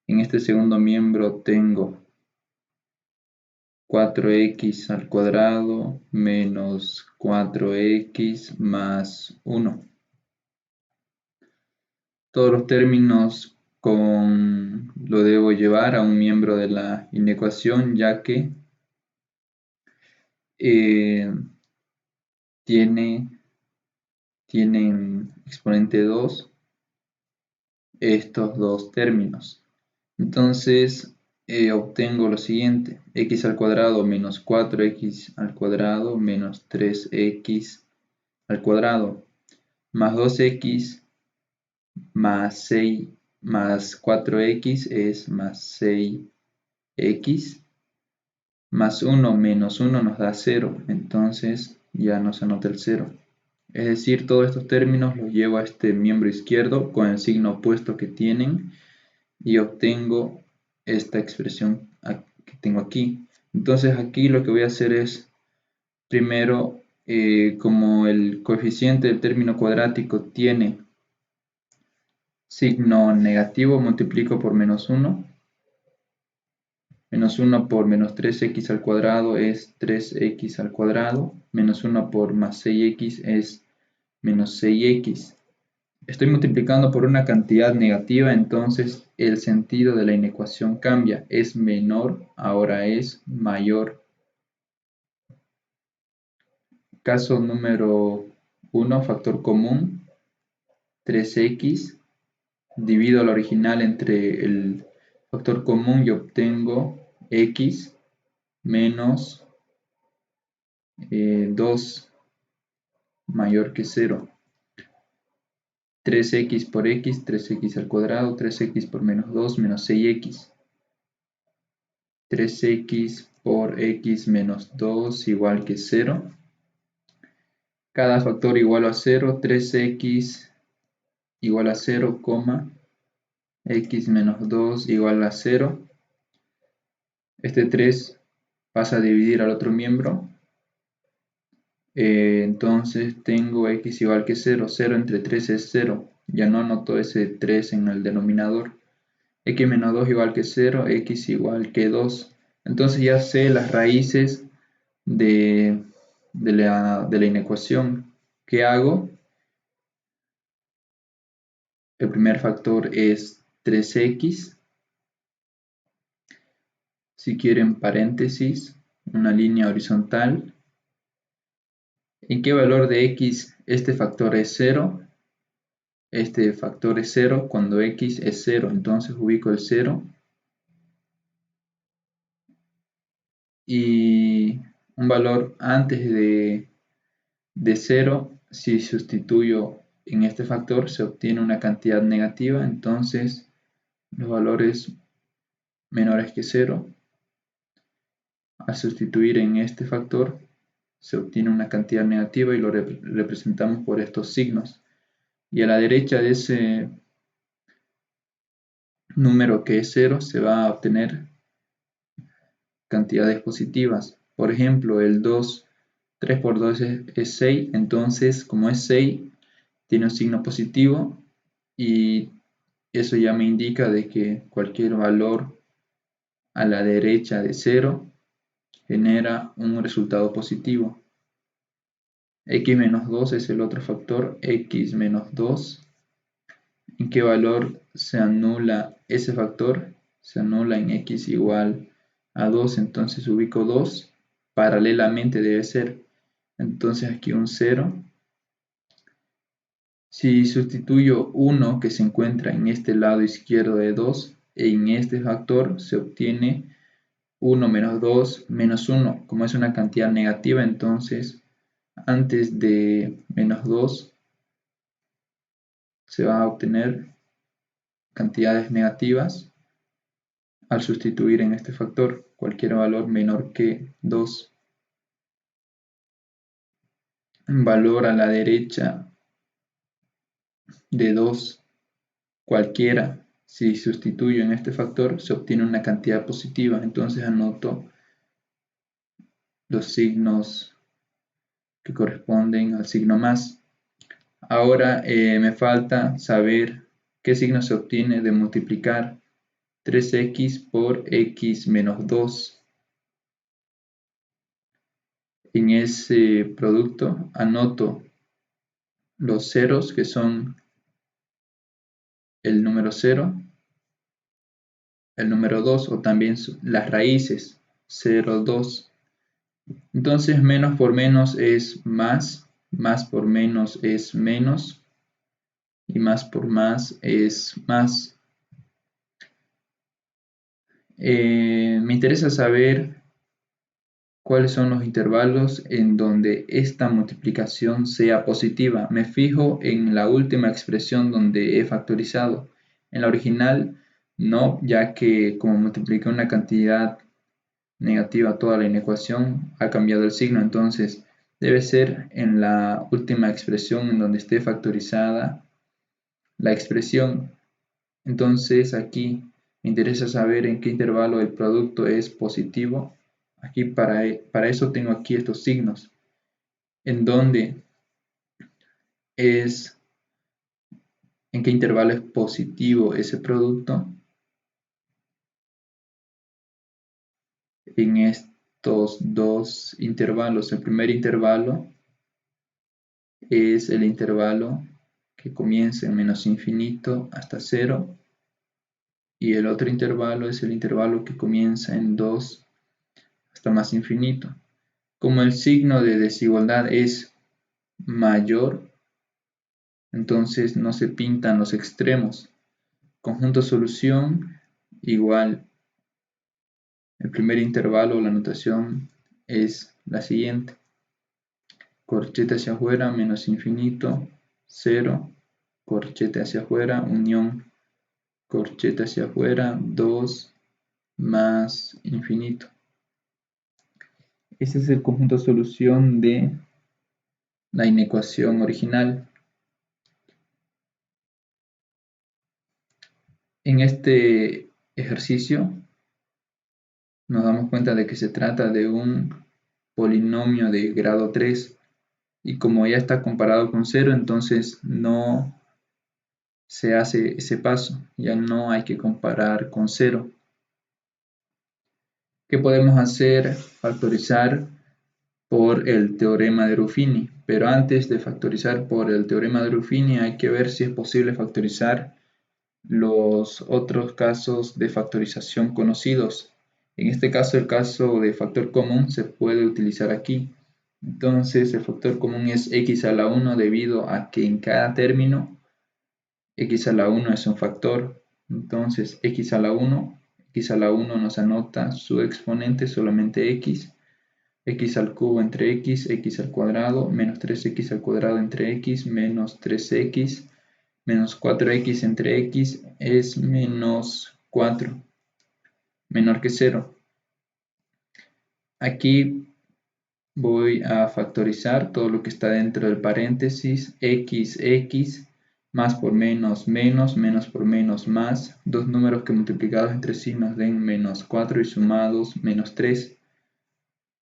En este segundo miembro tengo 4x al cuadrado menos 4x más 1. Todos los términos lo debo llevar a un miembro de la inecuación, ya que tienen exponente 2 estos dos términos. Entonces obtengo lo siguiente: x al cuadrado menos 4x al cuadrado menos 3x al cuadrado más 2x más 6 más 4x es más 6x más 1 menos 1 nos da 0, entonces ya no se anota el 0. Es decir, todos estos términos los llevo a este miembro izquierdo con el signo opuesto que tienen y obtengo esta expresión que tengo aquí. Entonces aquí lo que voy a hacer es, primero, como el coeficiente del término cuadrático tiene signo negativo, multiplico por menos 1. Menos 1 por menos 3x al cuadrado es 3x al cuadrado. Menos 1 por más 6x es menos 6x. Estoy multiplicando por una cantidad negativa, entonces el sentido de la inecuación cambia. Es menor, ahora es mayor. Caso número 1, factor común, 3x. Divido la original entre el factor común y obtengo x menos 2 mayor que 0. 3x por x, 3x al cuadrado, 3x por menos 2, menos 6x. 3x por x menos 2 igual que 0. Cada factor igual a 0, 3x igual a 0, x menos 2 igual a 0. Este 3 pasa a dividir al otro miembro. Entonces tengo x igual que 0. 0 entre 3 es 0. Ya no anoto ese 3 en el denominador. X menos 2 igual que 0. X igual que 2. Entonces ya sé las raíces de la inecuación. ¿Qué hago? El primer factor es 3x. Si quieren paréntesis, una línea horizontal. ¿En qué valor de x este factor es 0? Este factor es 0 cuando x es 0. Entonces ubico el 0. Y un valor antes de 0, si sustituyo en este factor, se obtiene una cantidad negativa. Entonces los valores menores que 0, al sustituir en este factor, se obtiene una cantidad negativa y lo representamos por estos signos. Y a la derecha de ese número que es 0 se va a obtener cantidades positivas. Por ejemplo, el 2, 3 por 2 es 6, entonces como es 6, tiene un signo positivo y eso ya me indica de que cualquier valor a la derecha de 0 genera un resultado positivo. X menos 2 es el otro factor, x menos 2. ¿En qué valor se anula ese factor? Se anula en x igual a 2, entonces ubico 2, paralelamente debe ser, entonces aquí un 0. Si sustituyo 1 que se encuentra en este lado izquierdo de 2, en este factor se obtiene 1 menos 2 menos 1. Como es una cantidad negativa, entonces antes de menos 2 se va a obtener cantidades negativas. al sustituir en este factor cualquier valor menor que 2. Valor a la derecha de 2, cualquiera. Si sustituyo en este factor, se obtiene una cantidad positiva. Entonces anoto los signos que corresponden al signo más. Ahora me falta saber qué signo se obtiene de multiplicar 3x por x menos 2. En ese producto anoto los ceros, que son el número 0, el número 2, o también las raíces 0, 2. Entonces menos por menos es más por menos es menos, y más por más es más. Me interesa saber cuáles son los intervalos en donde esta multiplicación sea positiva. Me fijo en la última expresión donde he factorizado. En la original no, ya que como multipliqué una cantidad negativa toda la inecuación, ha cambiado el signo. Entonces debe ser en la última expresión en donde esté factorizada la expresión. Entonces aquí me interesa saber en qué intervalo el producto es positivo. Aquí para eso tengo aquí estos signos, en donde es, en qué intervalo es positivo ese producto. En estos dos intervalos, el primer intervalo es el intervalo que comienza en menos infinito hasta 0, y el otro intervalo es el intervalo que comienza en 2 hasta más infinito. Como el signo de desigualdad es mayor, entonces no se pintan los extremos. Conjunto solución igual, el primer intervalo, la notación es la siguiente: corchete hacia afuera, menos infinito, 0, corchete hacia afuera, unión, corchete hacia afuera, 2, más infinito. Este es el conjunto solución de la inecuación original. En este ejercicio nos damos cuenta de que se trata de un polinomio de grado 3, y como ya está comparado con 0, entonces no se hace ese paso, ya no hay que comparar con 0. ¿Qué podemos hacer? Factorizar por el teorema de Ruffini, pero antes de factorizar por el teorema de Ruffini hay que ver si es posible factorizar los otros casos de factorización conocidos. En este caso, el caso de factor común se puede utilizar aquí. Entonces, el factor común es x a la 1 debido a que en cada término x a la 1 es un factor. Entonces, x a la 1 nos anota su exponente solamente x al cubo entre x al cuadrado, menos 3x al cuadrado entre x, menos 3x, menos 4x entre x es menos 4, menor que 0. Aquí voy a factorizar todo lo que está dentro del paréntesis, x, más por menos, menos por menos, más, dos números que multiplicados entre sí nos den menos 4 y sumados menos 3.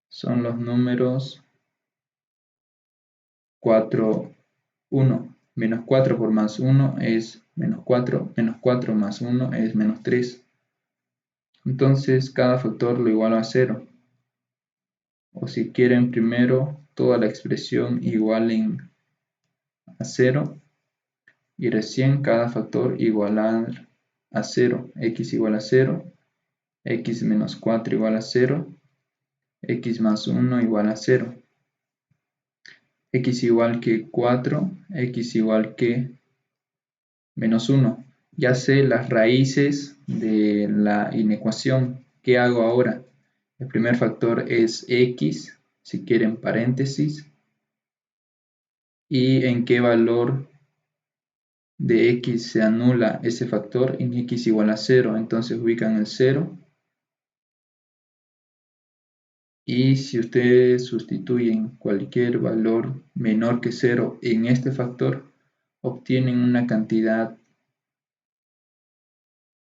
Son los números 4, 1. Menos 4 por más 1 es menos 4, menos 4 más 1 es menos 3. Entonces cada factor lo igualo a 0. O si quieren primero toda la expresión igualen a 0 y recién cada factor igualar a 0. X igual a 0, x menos 4 igual a 0, x más 1 igual a 0. X igual que 4, x igual que menos 1. Ya sé las raíces de la inecuación. ¿Qué hago ahora? El primer factor es x, si quieren paréntesis, y en qué valor de x se anula ese factor en x igual a 0, entonces ubican el 0. Y si ustedes sustituyen cualquier valor menor que 0 en este factor, obtienen una cantidad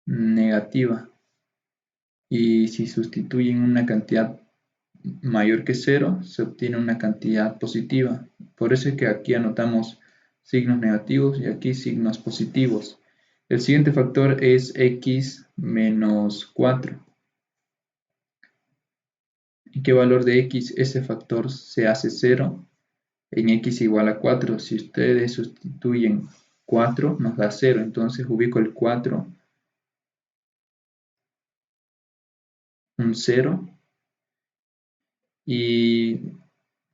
negativa. Y si sustituyen una cantidad mayor que 0, se obtiene una cantidad positiva. Por eso es que aquí anotamos signos negativos y aquí signos positivos. El siguiente factor es x menos 4. ¿En qué valor de x ese factor se hace 0? En x igual a 4. Si ustedes sustituyen 4, nos da 0. Entonces ubico el 4, un 0. Y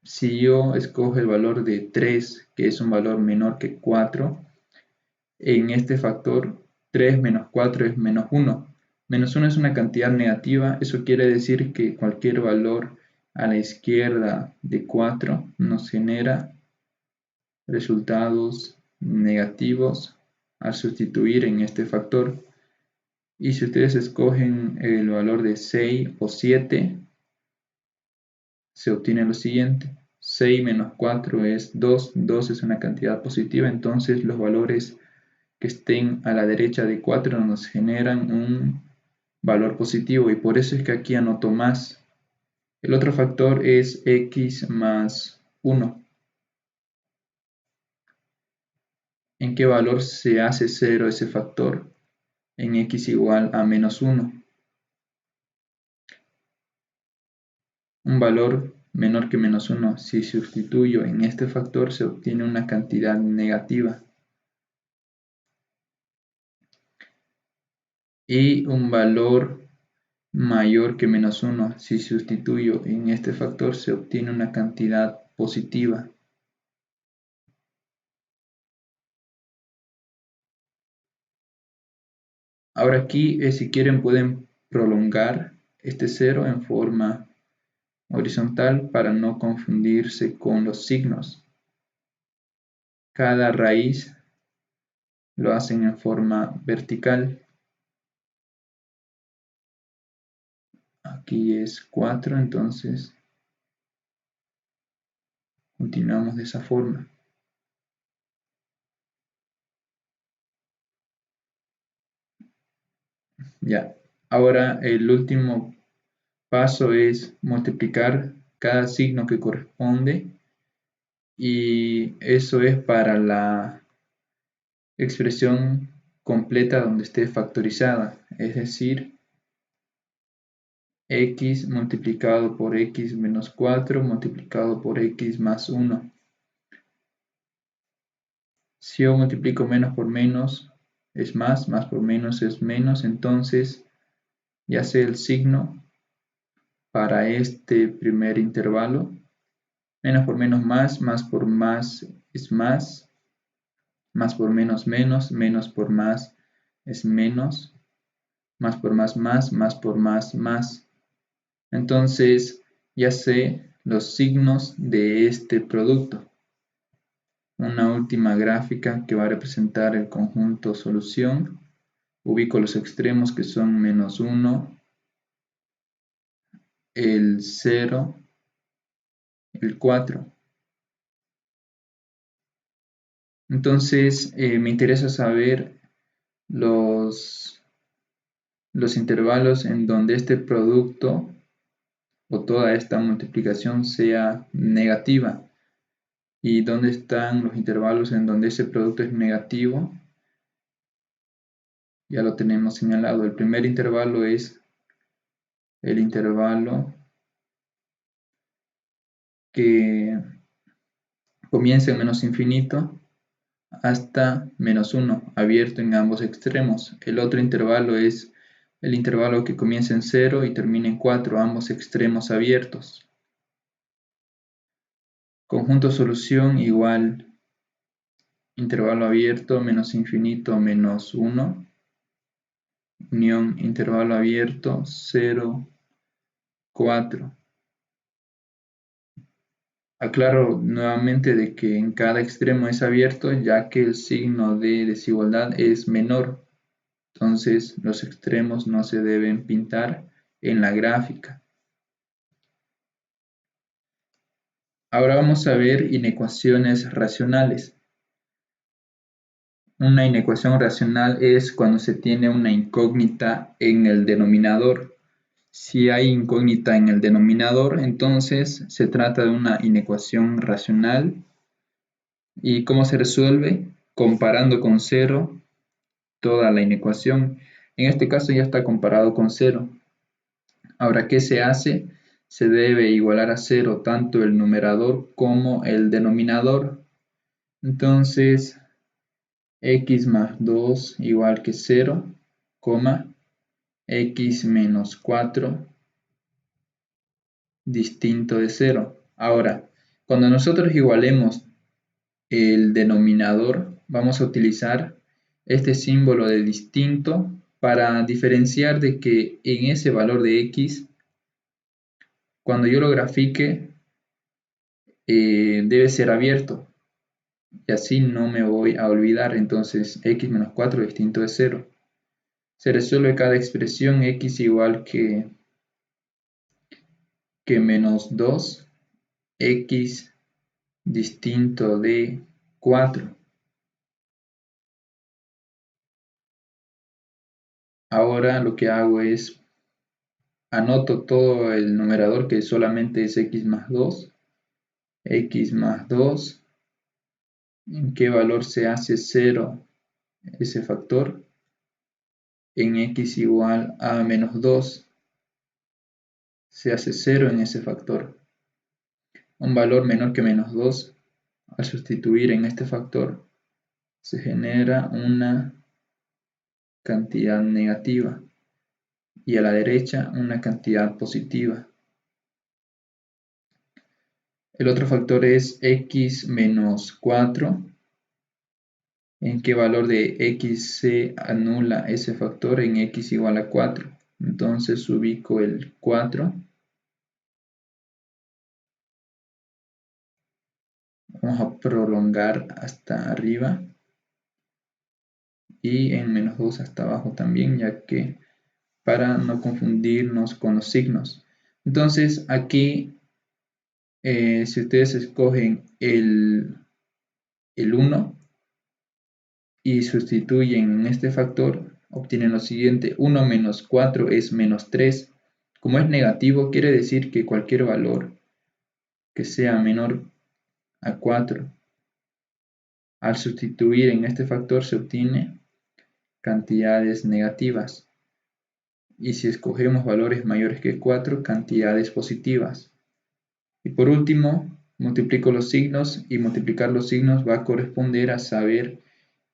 si yo escojo el valor de 3, que es un valor menor que 4, en este factor 3 menos 4 es menos 1. Menos 1 es una cantidad negativa, eso quiere decir que cualquier valor a la izquierda de 4 nos genera resultados negativos al sustituir en este factor. Y si ustedes escogen el valor de 6 o 7, se obtiene lo siguiente. 6 menos 4 es 2, 2 es una cantidad positiva, entonces los valores que estén a la derecha de 4 nos generan un valor positivo y por eso es que aquí anoto más. El otro factor es x más 1. ¿En qué valor se hace 0 ese factor? En x igual a menos 1. Un valor menor que menos 1, si sustituyo en este factor se obtiene una cantidad negativa. Y un valor mayor que menos 1, si sustituyo en este factor se obtiene una cantidad positiva. Ahora aquí, si quieren, pueden prolongar este 0 en forma horizontal para no confundirse con los signos. Cada raíz lo hacen en forma vertical. Aquí es 4, entonces continuamos de esa forma. Ya, ahora el último paso es multiplicar cada signo que corresponde y eso es para la expresión completa donde esté factorizada, es decir, x multiplicado por x menos 4 multiplicado por x más 1. Si yo multiplico menos por menos es más, más por menos es menos, entonces ya sé el signo para este primer intervalo. Menos por menos más por más es más por menos menos, menos por más es menos, más por más por más. Entonces ya sé los signos de este producto. Una última gráfica que va a representar el conjunto solución. Ubico los extremos que son menos 1, el 0, el 4. Entonces me interesa saber los intervalos en donde este producto o toda esta multiplicación sea negativa y dónde están los intervalos en donde ese producto es negativo. Ya lo tenemos señalado. El primer intervalo es el intervalo que comienza en menos infinito hasta menos 1, abierto en ambos extremos. El otro intervalo es el intervalo que comienza en 0 y termina en 4, ambos extremos abiertos. Conjunto solución igual intervalo abierto menos infinito menos 1, unión intervalo abierto 0, 4. Aclaro nuevamente de que en cada extremo es abierto, ya que el signo de desigualdad es menor. Entonces, los extremos no se deben pintar en la gráfica. Ahora vamos a ver inecuaciones racionales. Una inecuación racional es cuando se tiene una incógnita en el denominador. Si hay incógnita en el denominador, entonces se trata de una inecuación racional. ¿Y cómo se resuelve? Comparando con cero toda la inecuación. En este caso ya está comparado con cero. Ahora, ¿qué se hace? Se debe igualar a cero tanto el numerador como el denominador. Entonces, x más 2 igual que 0, x menos 4 distinto de 0. Ahora, cuando nosotros igualemos el denominador, vamos a utilizar este símbolo de distinto para diferenciar de que en ese valor de x, cuando yo lo grafique, debe ser abierto. Y así no me voy a olvidar. Entonces, x menos 4 distinto de 0. Se resuelve cada expresión x igual que menos 2, x distinto de 4. Ahora lo que hago es anoto todo el numerador que solamente es x más 2. X más 2. ¿En qué valor se hace 0 ese factor? En x igual a menos 2 se hace 0 en ese factor. Un valor menor que menos 2, al sustituir en este factor, se genera una cantidad negativa y a la derecha una cantidad positiva. El otro factor es x menos 4. ¿En qué valor de x se anula ese factor? En x igual a 4. Entonces ubico el 4. Vamos a prolongar hasta arriba. Y en menos 2 hasta abajo también, ya que para no confundirnos con los signos. Entonces aquí, si ustedes escogen el 1 y sustituyen en este factor, obtienen lo siguiente: 1 menos 4 es menos 3. Como es negativo, quiere decir que cualquier valor que sea menor a 4, al sustituir en este factor se obtiene cantidades negativas. Y si escogemos valores mayores que 4, cantidades positivas. Y por último, multiplico los signos, y multiplicar los signos va a corresponder a saber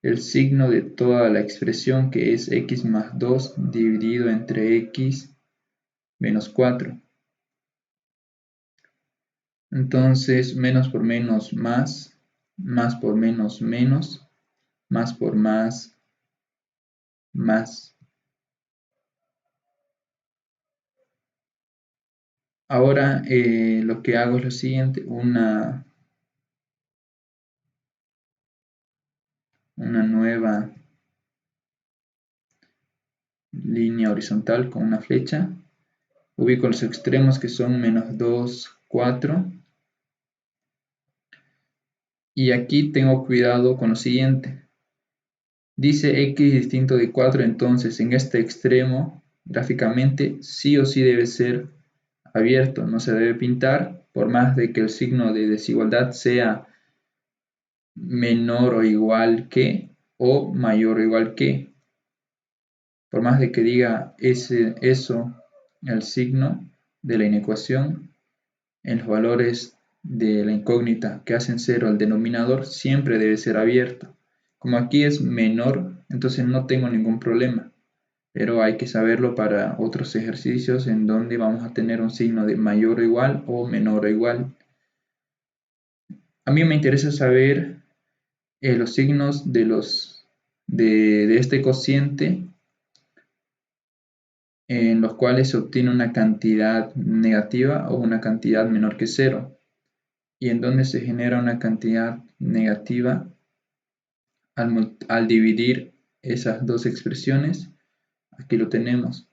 el signo de toda la expresión, que es x más 2 dividido entre x menos 4. Entonces, menos por menos más por menos menos, más por más, más. Ahora lo que hago es lo siguiente: una nueva línea horizontal con una flecha. Ubico los extremos, que son menos 2, 4. Y aquí tengo cuidado con lo siguiente. Dice x distinto de 4, entonces en este extremo, gráficamente, sí o sí debe ser abierto, no se debe pintar, por más de que el signo de desigualdad sea menor o igual que o mayor o igual que. Por más de que diga eso, el signo de la inecuación, en los valores de la incógnita que hacen 0 al denominador, siempre debe ser abierto. Como aquí es menor, entonces no tengo ningún problema, pero hay que saberlo para otros ejercicios en donde vamos a tener un signo de mayor o igual o menor o igual. A mí me interesa saber los signos de este cociente, en los cuales se obtiene una cantidad negativa o una cantidad menor que 0. y en donde se genera una cantidad negativa al dividir esas dos expresiones. Aquí lo tenemos.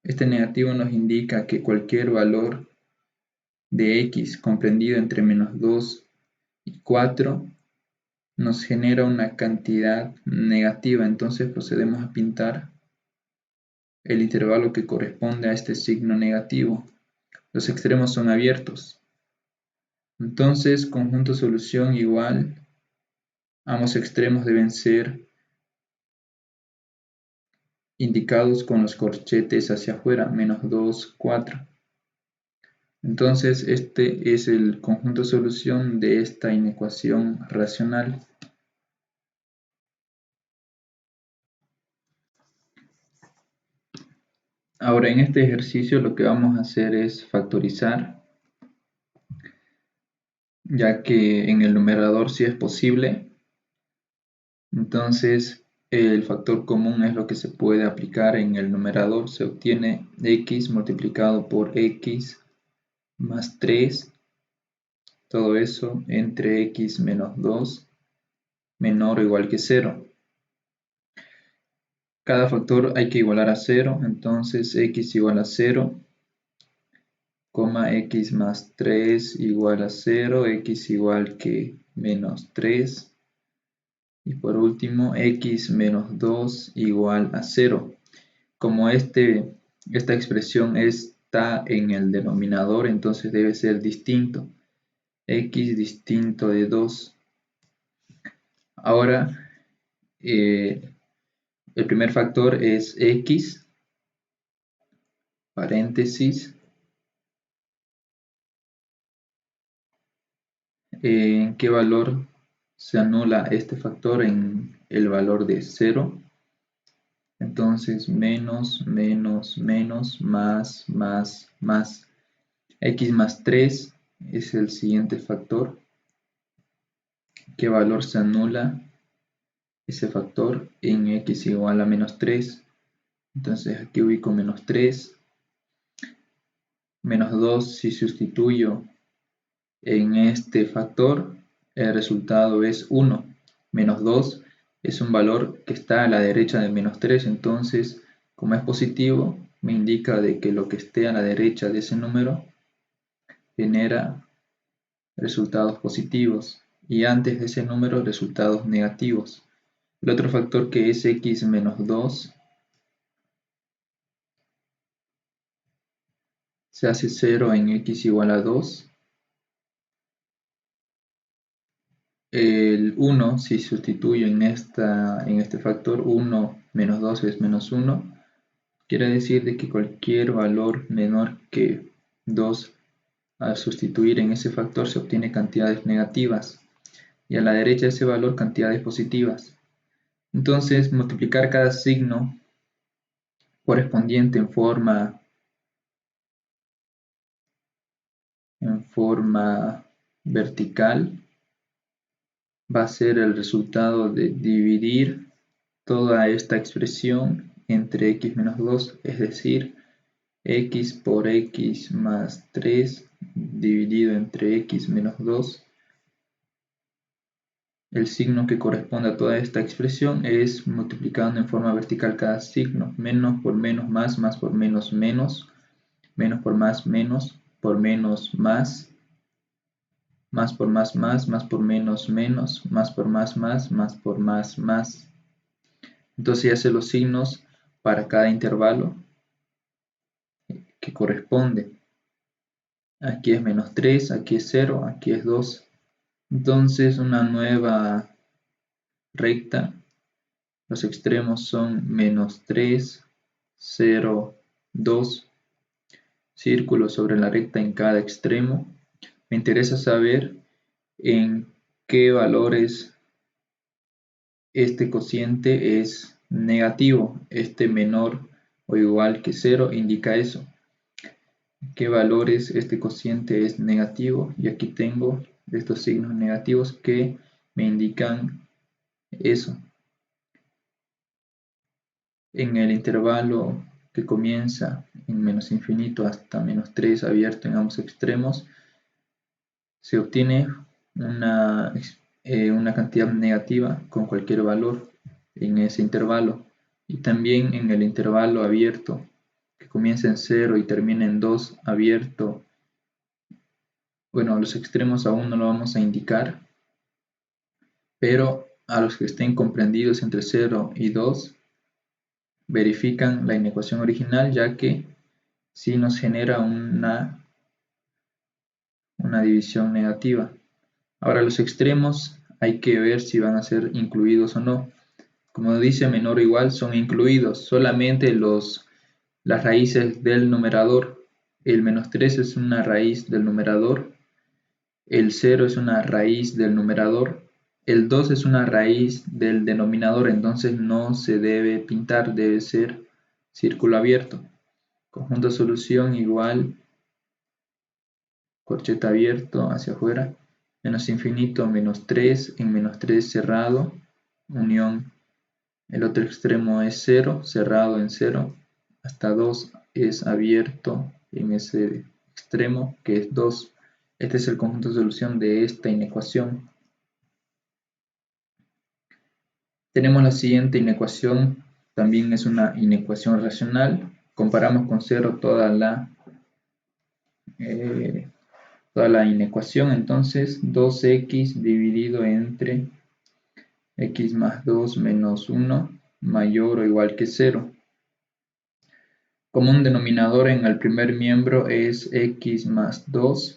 Este negativo nos indica que cualquier valor de x comprendido entre menos 2 y 4 nos genera una cantidad negativa. Entonces procedemos a pintar el intervalo que corresponde a este signo negativo. Los extremos son abiertos. Entonces, conjunto solución igual, ambos extremos deben ser indicados con los corchetes hacia afuera, menos 2, 4. Entonces, este es el conjunto solución de esta inecuación racional. Ahora, en este ejercicio lo que vamos a hacer es factorizar, ya que en el numerador sí es posible. Entonces, el factor común es lo que se puede aplicar en el numerador. Se obtiene x multiplicado por x más 3, todo eso entre x menos 2 menor o igual que 0. Cada factor hay que igualar a 0, entonces x igual a 0, x más 3 igual a 0, x igual que menos 3, y por último x menos 2 igual a 0. Como esta expresión está en el denominador, entonces debe ser distinto. X distinto de 2. Ahora, el primer factor es x, paréntesis. ¿En qué valor se anula este factor? En el valor de 0. Entonces, menos, menos, menos, más, más. X más 3 es el siguiente factor. ¿Qué valor se anula ese factor? En x igual a menos 3. Entonces aquí ubico menos 3. Menos 2, si sustituyo en este factor, el resultado es 1. Menos 2 es un valor que está a la derecha de menos 3, entonces, como es positivo, me indica de que lo que esté a la derecha de ese número genera resultados positivos y antes de ese número resultados negativos. El otro factor, que es x menos 2, se hace 0 en x igual a 2. El 1, si sustituyo en este factor, 1 menos 2 es menos 1. Quiere decir de que cualquier valor menor que 2, al sustituir en ese factor, se obtiene cantidades negativas. Y a la derecha de ese valor, cantidades positivas. Entonces, multiplicar cada signo correspondiente en forma vertical va a ser el resultado de dividir toda esta expresión entre x menos 2, es decir, x por x más 3 dividido entre x menos 2. El signo que corresponde a toda esta expresión es multiplicando en forma vertical cada signo. Menos por menos más, más por menos menos, menos por más menos, por menos más por más más por menos menos, más por más por más más. Entonces ya sé los signos para cada intervalo que corresponde. Aquí es menos 3, aquí es 0, aquí es 2. Entonces una nueva recta, los extremos son menos 3, 0, 2. Círculo sobre la recta en cada extremo. Me interesa saber en qué valores este cociente es negativo. Este menor o igual que 0 indica eso. ¿Qué valores este cociente es negativo? Y aquí tengo estos signos negativos que me indican eso. En el intervalo que comienza en menos infinito hasta menos 3 abierto en ambos extremos, se obtiene una cantidad negativa con cualquier valor en ese intervalo, y también en el intervalo abierto que comienza en 0 y termina en 2 abierto. Bueno, los extremos aún no lo vamos a indicar, pero a los que estén comprendidos entre 0 y 2 verifican la inecuación original, ya que sí nos genera una división negativa. Ahora los extremos hay que ver si van a ser incluidos o no. Como dice menor o igual, son incluidos solamente las raíces del numerador. El -3 es una raíz del numerador, el 0 es una raíz del numerador, el 2 es una raíz del denominador, entonces no se debe pintar, debe ser círculo abierto. Conjunto de solución igual, corchete abierto hacia afuera, menos infinito, -3, en -3 cerrado, unión, el otro extremo es 0, cerrado en 0, hasta 2 es abierto en ese extremo que es 2. Este es el conjunto de solución de esta inecuación. Tenemos la siguiente inecuación, también es una inecuación racional. Comparamos con 0 toda la inecuación, entonces 2x dividido entre x más 2 menos 1 mayor o igual que 0. Común denominador en el primer miembro es x más 2.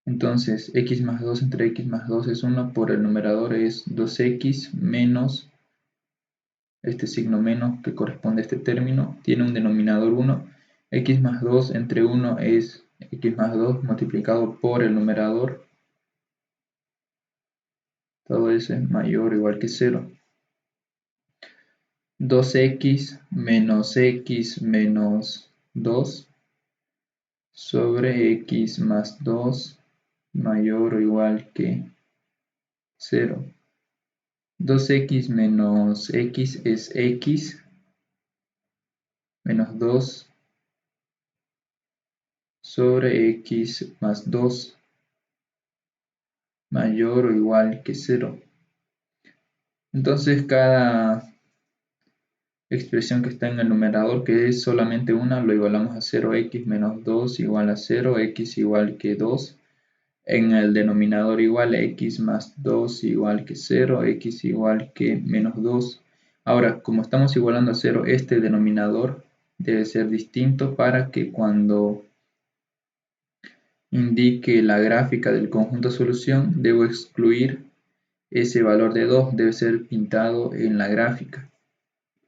Entonces x más 2 entre x más 2 es 1, por el numerador es 2x menos este signo menos que corresponde a este término, tiene un denominador 1. X más 2 entre 1 es x más 2 multiplicado por el numerador. Todo eso es mayor o igual que 0. 2x menos 2 sobre x más 2 mayor o igual que 0. 2x menos x es x menos 2 sobre x más 2 mayor o igual que 0. Entonces cada expresión que está en el numerador, que es solamente una, lo igualamos a 0, x menos 2 igual a 0, x igual que 2. En el denominador igual, x más 2 igual que 0, x igual que menos 2. Ahora, como estamos igualando a 0, este denominador debe ser distinto para que cuando indique la gráfica del conjunto de solución, debo excluir ese valor de 2, debe ser pintado en la gráfica,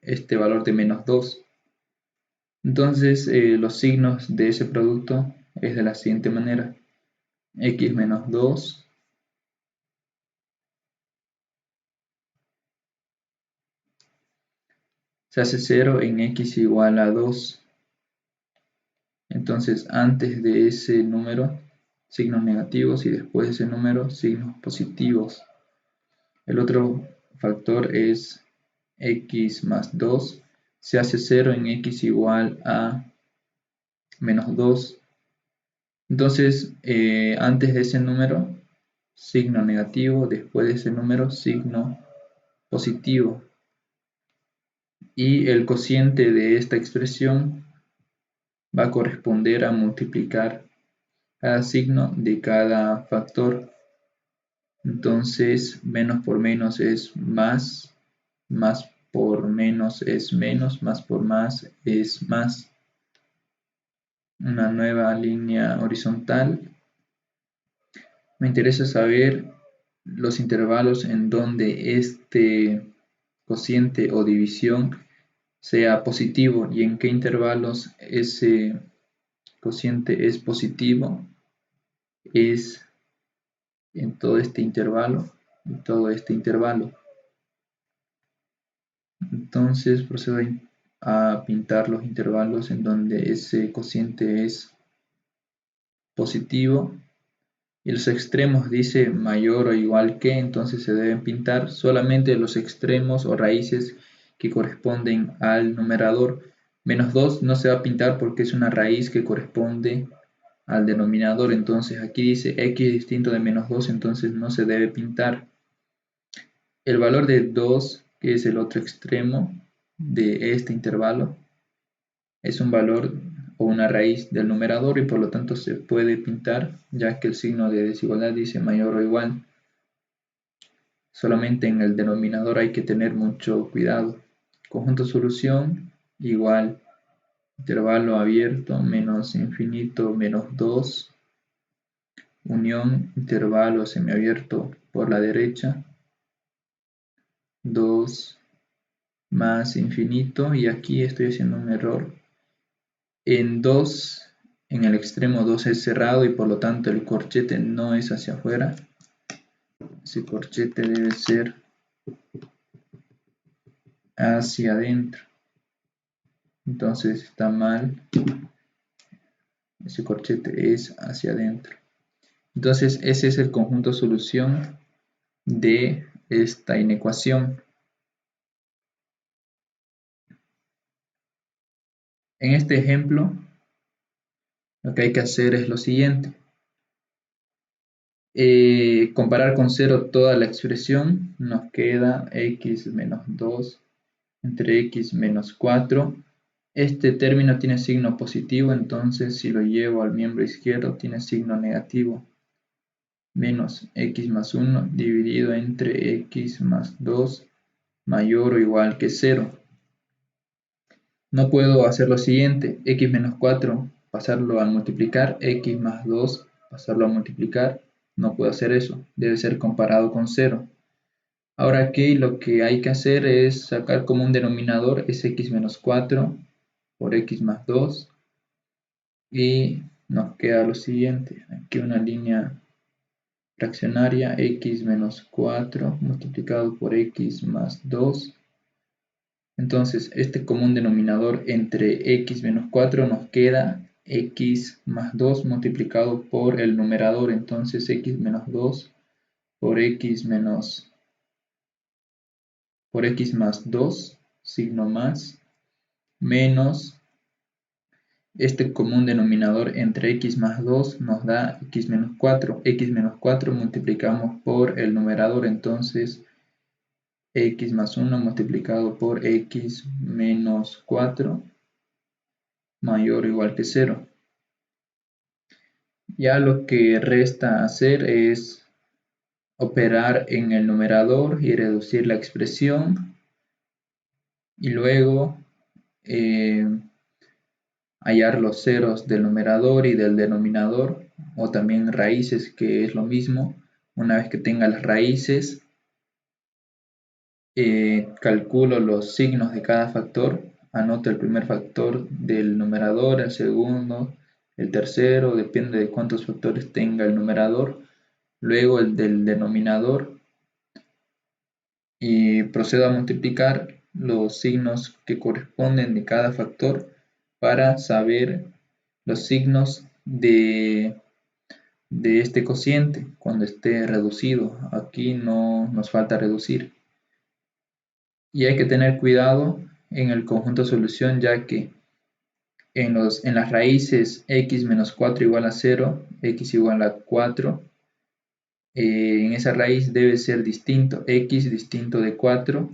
este valor de menos 2. Entonces, los signos de ese producto es de la siguiente manera: x menos 2 se hace 0 en x igual a 2. Entonces, antes de ese número, signos negativos, y después de ese número, signos positivos. El otro factor es x más 2. Se hace 0 en x igual a menos 2. Entonces, antes de ese número, signo negativo, después de ese número, signo positivo. Y el cociente de esta expresión va a corresponder a multiplicar cada signo de cada factor. Entonces, menos por menos es más, más por menos es menos, más por más es más. Una nueva línea horizontal. Me interesa saber los intervalos en donde este cociente o división sea positivo y en qué intervalos ese cociente es positivo. Es en todo este intervalo y todo este intervalo. Entonces procedo a pintar los intervalos en donde ese cociente es positivo. Y los extremos dice mayor o igual que, entonces se deben pintar solamente los extremos o raíces que corresponden al numerador. Menos 2 no se va a pintar porque es una raíz que corresponde al denominador. Entonces aquí dice x distinto de menos 2, entonces no se debe pintar. El valor de 2, que es el otro extremo de este intervalo, es un valor o una raíz del numerador y por lo tanto se puede pintar, ya que el signo de desigualdad dice mayor o igual. Solamente en el denominador hay que tener mucho cuidado. Conjunto solución igual intervalo abierto menos infinito menos 2 unión intervalo semiabierto por la derecha 2 más infinito, y aquí estoy haciendo un error. En 2, en el extremo 2 es cerrado y por lo tanto el corchete no es hacia afuera. Ese corchete debe ser hacia adentro. Entonces está mal. Ese corchete es hacia adentro. Entonces ese es el conjunto solución de esta inecuación. En este ejemplo, lo que hay que hacer es lo siguiente. Comparar con 0 toda la expresión, nos queda x menos 2 entre x menos 4. Este término tiene signo positivo, entonces si lo llevo al miembro izquierdo tiene signo negativo. Menos x más 1 dividido entre x más 2 mayor o igual que 0. No puedo hacer lo siguiente, x menos 4 pasarlo a multiplicar, x más 2 pasarlo a multiplicar. No puedo hacer eso, debe ser comparado con 0. Ahora aquí lo que hay que hacer es sacar como un denominador es x menos 4 por x más 2 y nos queda lo siguiente, aquí una línea fraccionaria x menos 4 multiplicado por x más 2. Entonces este común denominador entre x menos 4 nos queda x más 2 multiplicado por el numerador, entonces x menos 2 por x más 2, signo más, menos este común denominador entre x más 2 nos da x menos 4. X menos 4 multiplicamos por el numerador, entonces x más 1 multiplicado por x menos 4 mayor o igual que 0. Ya lo que resta hacer es operar en el numerador y reducir la expresión y luego hallar los ceros del numerador y del denominador, o también raíces, que es lo mismo. Una vez que tenga las raíces, calculo los signos de cada factor, anoto el primer factor del numerador, el segundo, el tercero, depende de cuántos factores tenga el numerador, luego el del denominador, y procedo a multiplicar los signos que corresponden de cada factor para saber los signos de este cociente cuando esté reducido. Aquí no nos falta reducir. Y hay que tener cuidado en el conjunto solución, ya que en las raíces x menos 4 igual a 0, x igual a 4, en esa raíz debe ser distinto, x distinto de 4,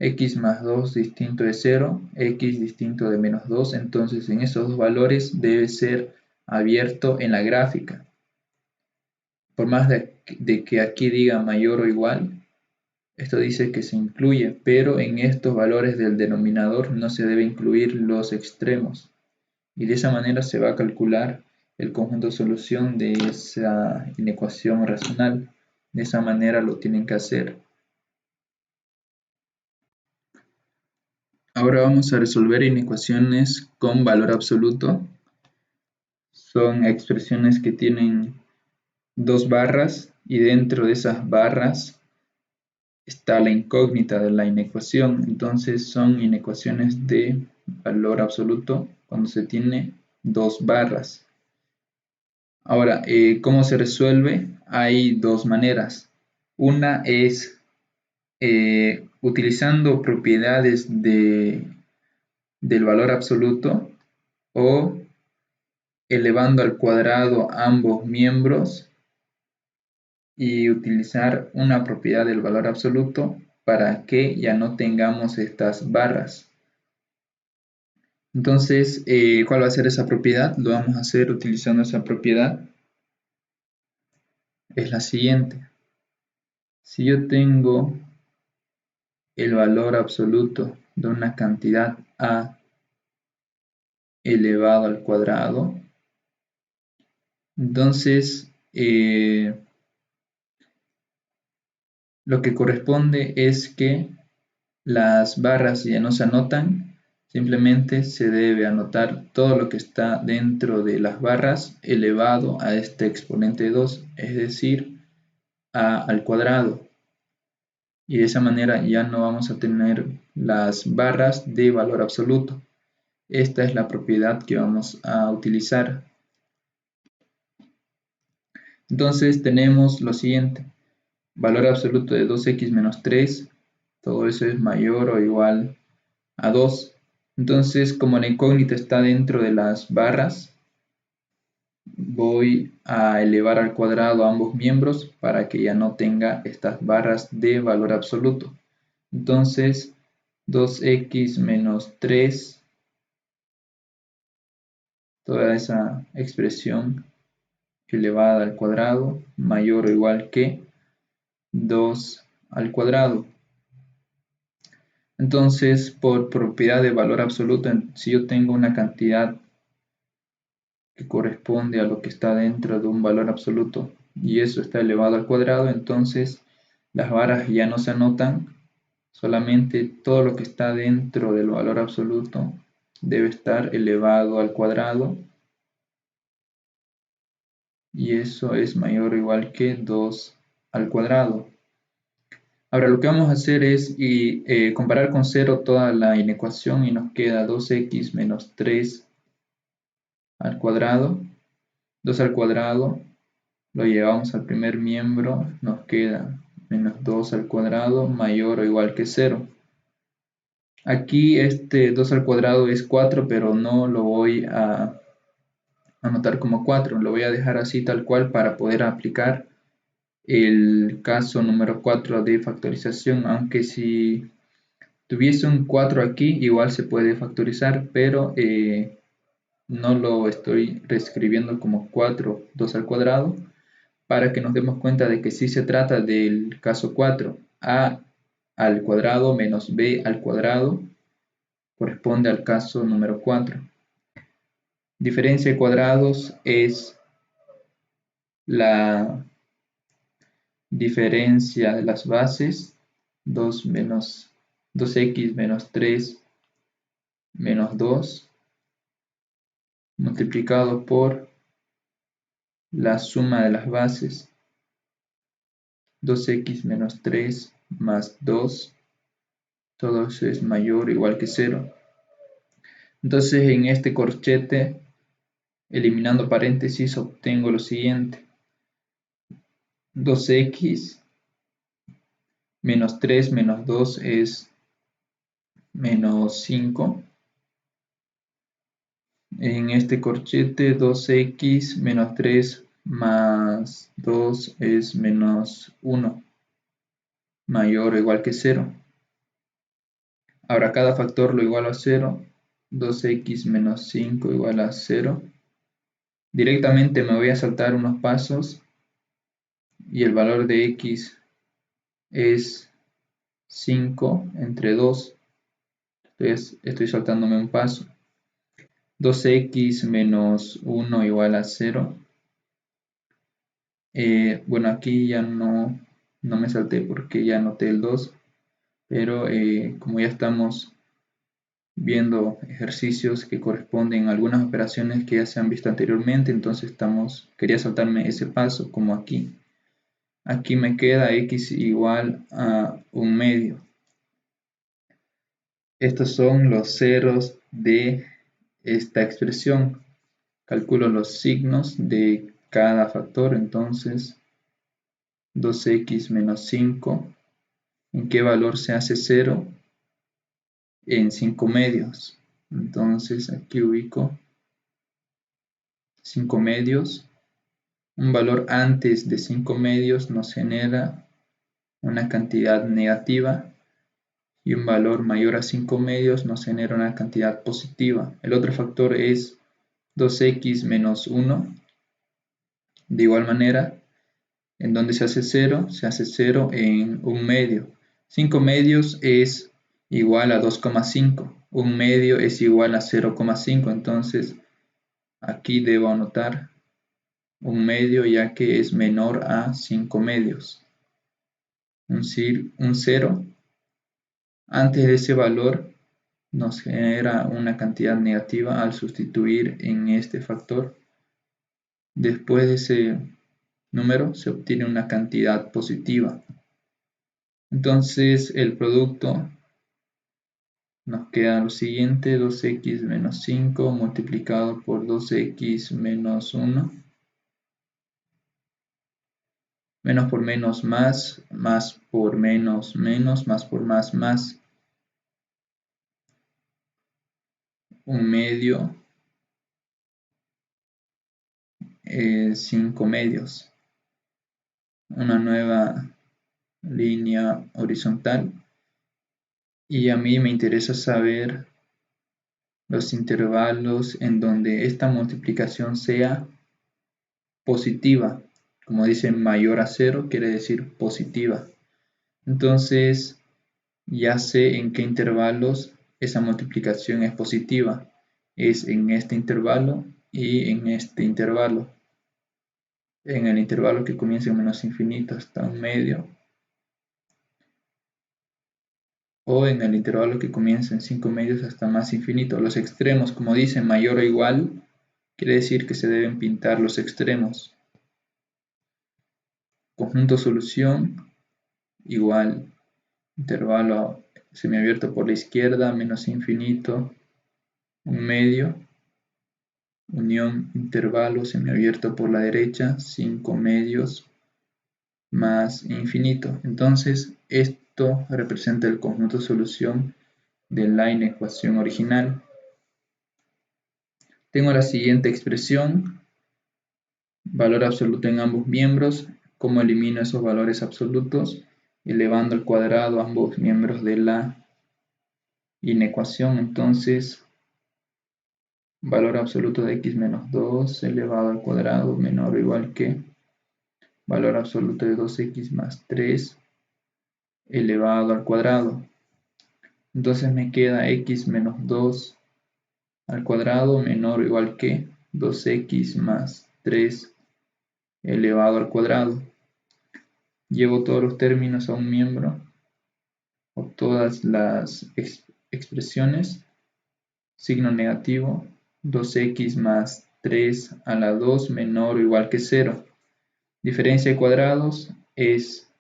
x más 2 distinto de 0, x distinto de menos 2, entonces en esos dos valores debe ser abierto en la gráfica. Por más de que aquí diga mayor o igual, esto dice que se incluye, pero en estos valores del denominador no se debe incluir los extremos. Y de esa manera se va a calcular el conjunto de solución de esa inecuación racional. De esa manera lo tienen que hacer. Ahora vamos a resolver inecuaciones con valor absoluto. Son expresiones que tienen dos barras y dentro de esas barras está la incógnita de la inecuación. Entonces son inecuaciones de valor absoluto cuando se tiene dos barras. Ahora, ¿cómo se resuelve? Hay dos maneras. Una es utilizando propiedades del valor absoluto o elevando al cuadrado ambos miembros y utilizar una propiedad del valor absoluto para que ya no tengamos estas barras. Entonces, ¿cuál va a ser esa propiedad? Lo vamos a hacer utilizando esa propiedad. Es la siguiente. Si yo tengo el valor absoluto de una cantidad A elevado al cuadrado, entonces lo que corresponde es que las barras ya no se anotan, simplemente se debe anotar todo lo que está dentro de las barras elevado a este exponente de 2, es decir, A al cuadrado. Y de esa manera ya no vamos a tener las barras de valor absoluto. Esta es la propiedad que vamos a utilizar. Entonces tenemos lo siguiente. Valor absoluto de 2x menos 3. Todo eso es mayor o igual a 2. Entonces, como la incógnita está dentro de las barras, voy a elevar al cuadrado ambos miembros para que ya no tenga estas barras de valor absoluto. Entonces, 2x menos 3, toda esa expresión elevada al cuadrado, mayor o igual que 2 al cuadrado. Entonces, por propiedad de valor absoluto, si yo tengo una cantidad que corresponde a lo que está dentro de un valor absoluto y eso está elevado al cuadrado, entonces las varas ya no se anotan, solamente todo lo que está dentro del valor absoluto debe estar elevado al cuadrado y eso es mayor o igual que 2 al cuadrado. Ahora lo que vamos a hacer es comparar con 0 toda la inecuación y nos queda 2x menos 3 al cuadrado. 2 al cuadrado lo llevamos al primer miembro, nos queda menos 2 al cuadrado mayor o igual que 0. Aquí este 2 al cuadrado es 4, pero no lo voy a anotar como 4, lo voy a dejar así tal cual para poder aplicar el caso número 4 de factorización, aunque si tuviese un 4 aquí igual se puede factorizar, pero no lo estoy reescribiendo como 4, 2 al cuadrado, para que nos demos cuenta de que sí se trata del caso 4, a al cuadrado menos b al cuadrado corresponde al caso número 4. Diferencia de cuadrados es la diferencia de las bases, 2x menos 3 menos 2 multiplicado por la suma de las bases, 2x menos 3 más 2, todo eso es mayor o igual que 0. Entonces en este corchete, eliminando paréntesis, obtengo lo siguiente. 2x menos 3 menos 2 es menos 5. En este corchete 2x menos 3 más 2 es menos 1, mayor o igual que 0. Ahora cada factor lo igualo a 0, 2x menos 5 igual a 0. Directamente me voy a saltar unos pasos y el valor de x es 5 entre 2. Estoy saltándome un paso. 2x menos 1 igual a 0. Bueno, aquí ya no me salté porque ya anoté el 2, pero como ya estamos viendo ejercicios que corresponden a algunas operaciones que ya se han visto anteriormente, entonces quería saltarme ese paso, como aquí. Aquí me queda x igual a 1/2. Estos son los ceros de esta expresión. Calculo los signos de cada factor, entonces 2x menos 5, ¿en qué valor se hace 0? En 5/2. Entonces aquí ubico 5 medios. Un valor antes de 5 medios nos genera una cantidad negativa y un valor mayor a 5 medios nos genera una cantidad positiva. El otro factor es 2x menos 1. De igual manera, en donde se hace 0 en 1 medio. 5 medios es igual a 2,5. 1 medio es igual a 0,5. Entonces, aquí debo anotar 1 medio ya que es menor a 5 medios. Un 0 antes de ese valor nos genera una cantidad negativa al sustituir en este factor. Después de ese número se obtiene una cantidad positiva. Entonces el producto nos queda lo siguiente: 2x menos 5 multiplicado por 2x menos 1. Menos por menos más, más por menos menos, más por más más. 1 medio es 5 medios. Una nueva línea horizontal. Y a mí me interesa saber los intervalos en donde esta multiplicación sea positiva. Como dice mayor a 0, quiere decir positiva. Entonces ya sé en qué intervalos esa multiplicación es positiva. Es en este intervalo y en este intervalo. En el intervalo que comienza en menos infinito hasta 1 medio. O en el intervalo que comienza en 5 medios hasta más infinito. Los extremos, como dice mayor o igual, quiere decir que se deben pintar los extremos. Conjunto solución igual intervalo semiabierto por la izquierda, menos infinito, 1 medio, unión intervalo semiabierto por la derecha, 5 medios más infinito. Entonces esto representa el conjunto solución de la inecuación original. Tengo la siguiente expresión: valor absoluto en ambos miembros. ¿Cómo elimino esos valores absolutos? Elevando al cuadrado ambos miembros de la inecuación. Entonces, valor absoluto de x menos 2 elevado al cuadrado menor o igual que valor absoluto de 2x más 3 elevado al cuadrado. Entonces me queda x menos 2 al cuadrado menor o igual que 2x más 3 elevado al cuadrado. Llevo todos los términos a un miembro o todas las expresiones. Signo negativo, 2x más 3 a la 2 menor o igual que 0. Diferencia de cuadrados es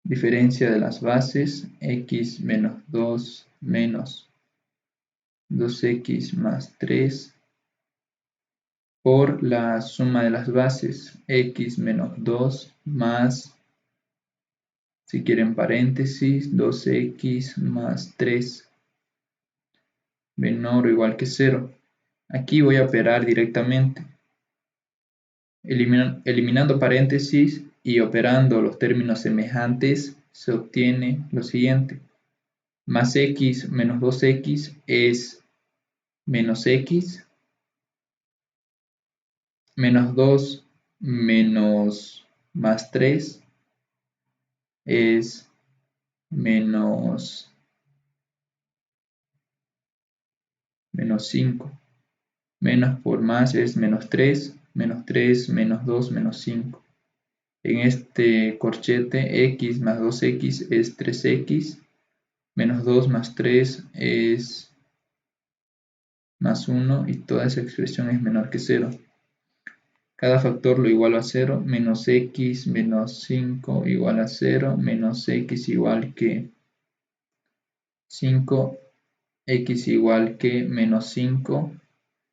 diferencia de las bases, x menos 2 menos 2x más 3 por la suma de las bases, x menos 2 más, si quieren paréntesis, 2x más 3 menor o igual que 0. Aquí voy a operar directamente. Eliminando paréntesis y operando los términos semejantes, se obtiene lo siguiente. Más x menos 2x es menos x. Menos 2 menos más 3 es menos 5. Menos por más es menos 3 menos 2 menos 5. En este corchete x más 2x es 3x, menos 2 más 3 es más 1 y toda esa expresión es menor que 0. Cada factor lo igualo a 0, menos x menos 5 igual a 0, menos x igual que 5, x igual que menos 5.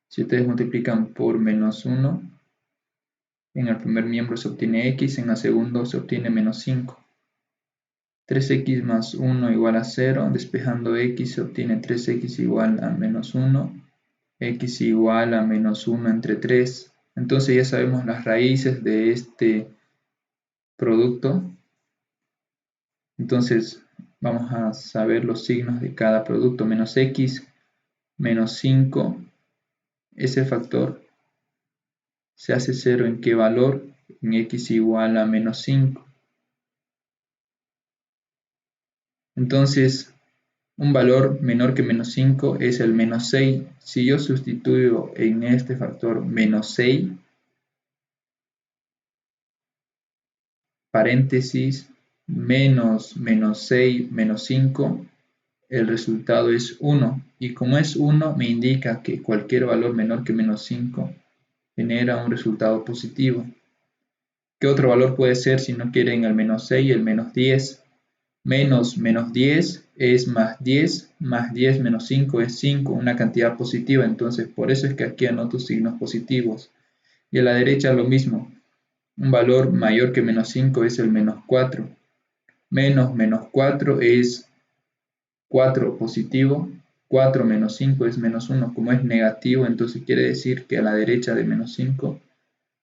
Si ustedes multiplican por menos 1, en el primer miembro se obtiene x, en el segundo se obtiene menos 5. 3x más 1 igual a 0, despejando x se obtiene 3x igual a menos 1. x igual a menos 1 entre 3. Entonces ya sabemos las raíces de este producto. Entonces vamos a saber los signos de cada producto. Menos x, menos 5. Ese factor se hace 0 ¿en qué valor? En x igual a menos 5. Entonces, un valor menor que menos 5 es el menos 6. Si yo sustituyo en este factor menos 6, paréntesis, menos 6, menos 5, el resultado es 1. Y como es 1, me indica que cualquier valor menor que menos 5 genera un resultado positivo. ¿Qué otro valor puede ser si no quieren el menos 6? El menos 10. Menos 10 es más 10 menos 5 es 5, una cantidad positiva. Entonces, por eso es que aquí anoto signos positivos. Y a la derecha lo mismo. Un valor mayor que menos 5 es el menos 4. Menos 4 es 4 positivo. 4 menos 5 es menos 1. Como es negativo, entonces quiere decir que a la derecha de menos 5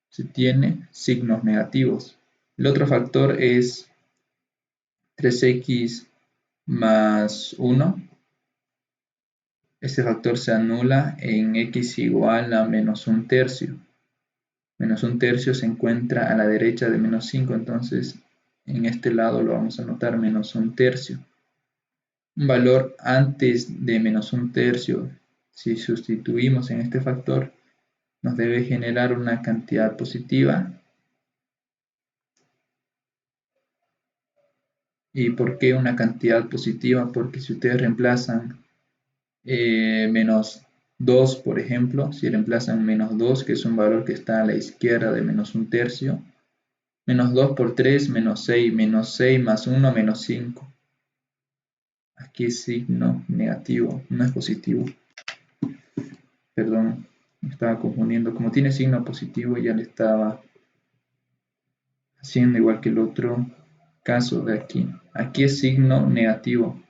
se tiene signos negativos. El otro factor es 3x más 1. Este factor se anula en x igual a menos 1/3. Menos 1/3 se encuentra a la derecha de menos 5, entonces en este lado lo vamos a anotar menos 1/3. Un valor antes de menos 1/3, si sustituimos en este factor, nos debe generar una cantidad positiva. ¿Y por qué una cantidad positiva? Porque si ustedes reemplazan menos 2, por ejemplo, si reemplazan menos 2, que es un valor que está a la izquierda de menos 1/3, menos 2 por 3, menos 6 más 1, menos 5. Aquí es signo negativo, no es positivo. Perdón, me estaba confundiendo. Como tiene signo positivo, ya le estaba haciendo igual que el otro caso de aquí. Aquí es signo negativo.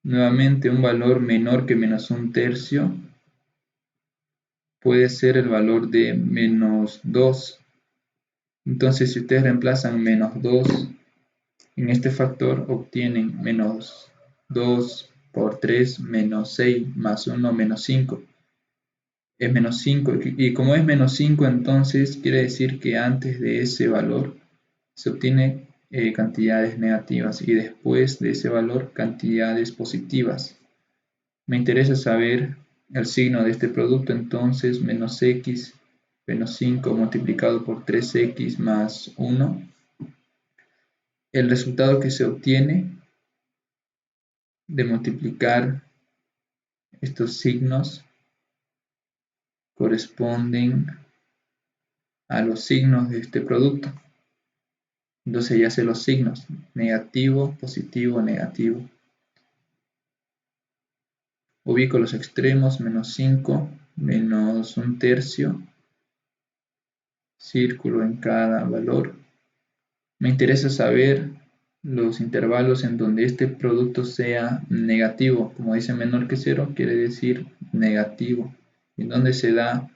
Nuevamente, un valor menor que menos 1/3 puede ser el valor de menos 2. Entonces, si ustedes reemplazan menos 2 en este factor, obtienen menos 2 por 3, menos 6, más 1, menos 5. Es menos 5, y como es menos 5, entonces quiere decir que antes de ese valor se obtiene cantidades negativas y después de ese valor cantidades positivas. Me interesa saber el signo de este producto, entonces menos x menos 5 multiplicado por 3x más 1. El resultado que se obtiene de multiplicar estos signos corresponden a los signos de este producto. Entonces ya sé los signos: negativo, positivo, negativo. Ubico los extremos: menos 5, menos 1/3, círculo en cada valor. Me interesa saber los intervalos en donde este producto sea negativo. Como dice menor que 0, quiere decir negativo. En donde se da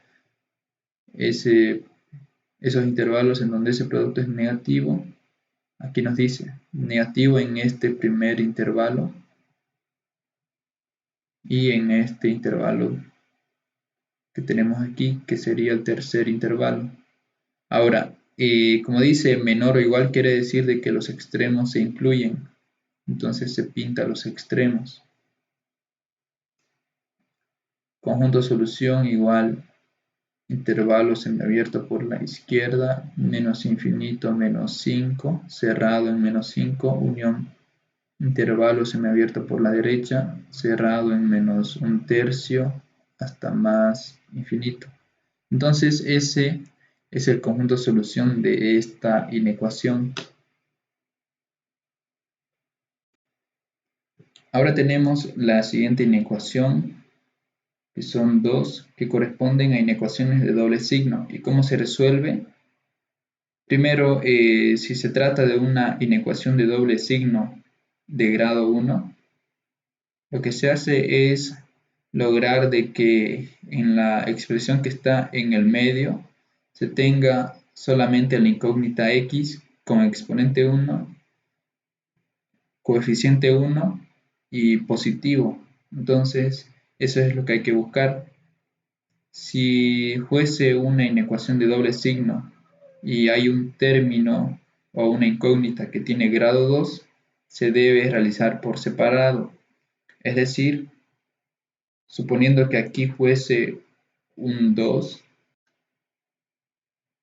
esos intervalos en donde ese producto es negativo. Aquí nos dice negativo en este primer intervalo y en este intervalo que tenemos aquí, que sería el tercer intervalo. Ahora, como dice menor o igual, quiere decir de que los extremos se incluyen. Entonces se pinta los extremos. Conjunto de solución igual intervalo semiabierto por la izquierda, menos infinito, menos 5, cerrado en menos 5, unión intervalo semiabierto por la derecha, cerrado en menos 1/3 hasta más infinito. Entonces ese es el conjunto de solución de esta inecuación. Ahora tenemos la siguiente inecuación, que son dos, que corresponden a inecuaciones de doble signo. ¿Y cómo se resuelve? Primero, si se trata de una inecuación de doble signo de grado 1, lo que se hace es lograr de que en la expresión que está en el medio se tenga solamente la incógnita x con exponente 1, coeficiente 1 y positivo. Entonces, eso es lo que hay que buscar. Si fuese una inecuación de doble signo y hay un término o una incógnita que tiene grado 2, se debe realizar por separado. Es decir, suponiendo que aquí fuese un 2,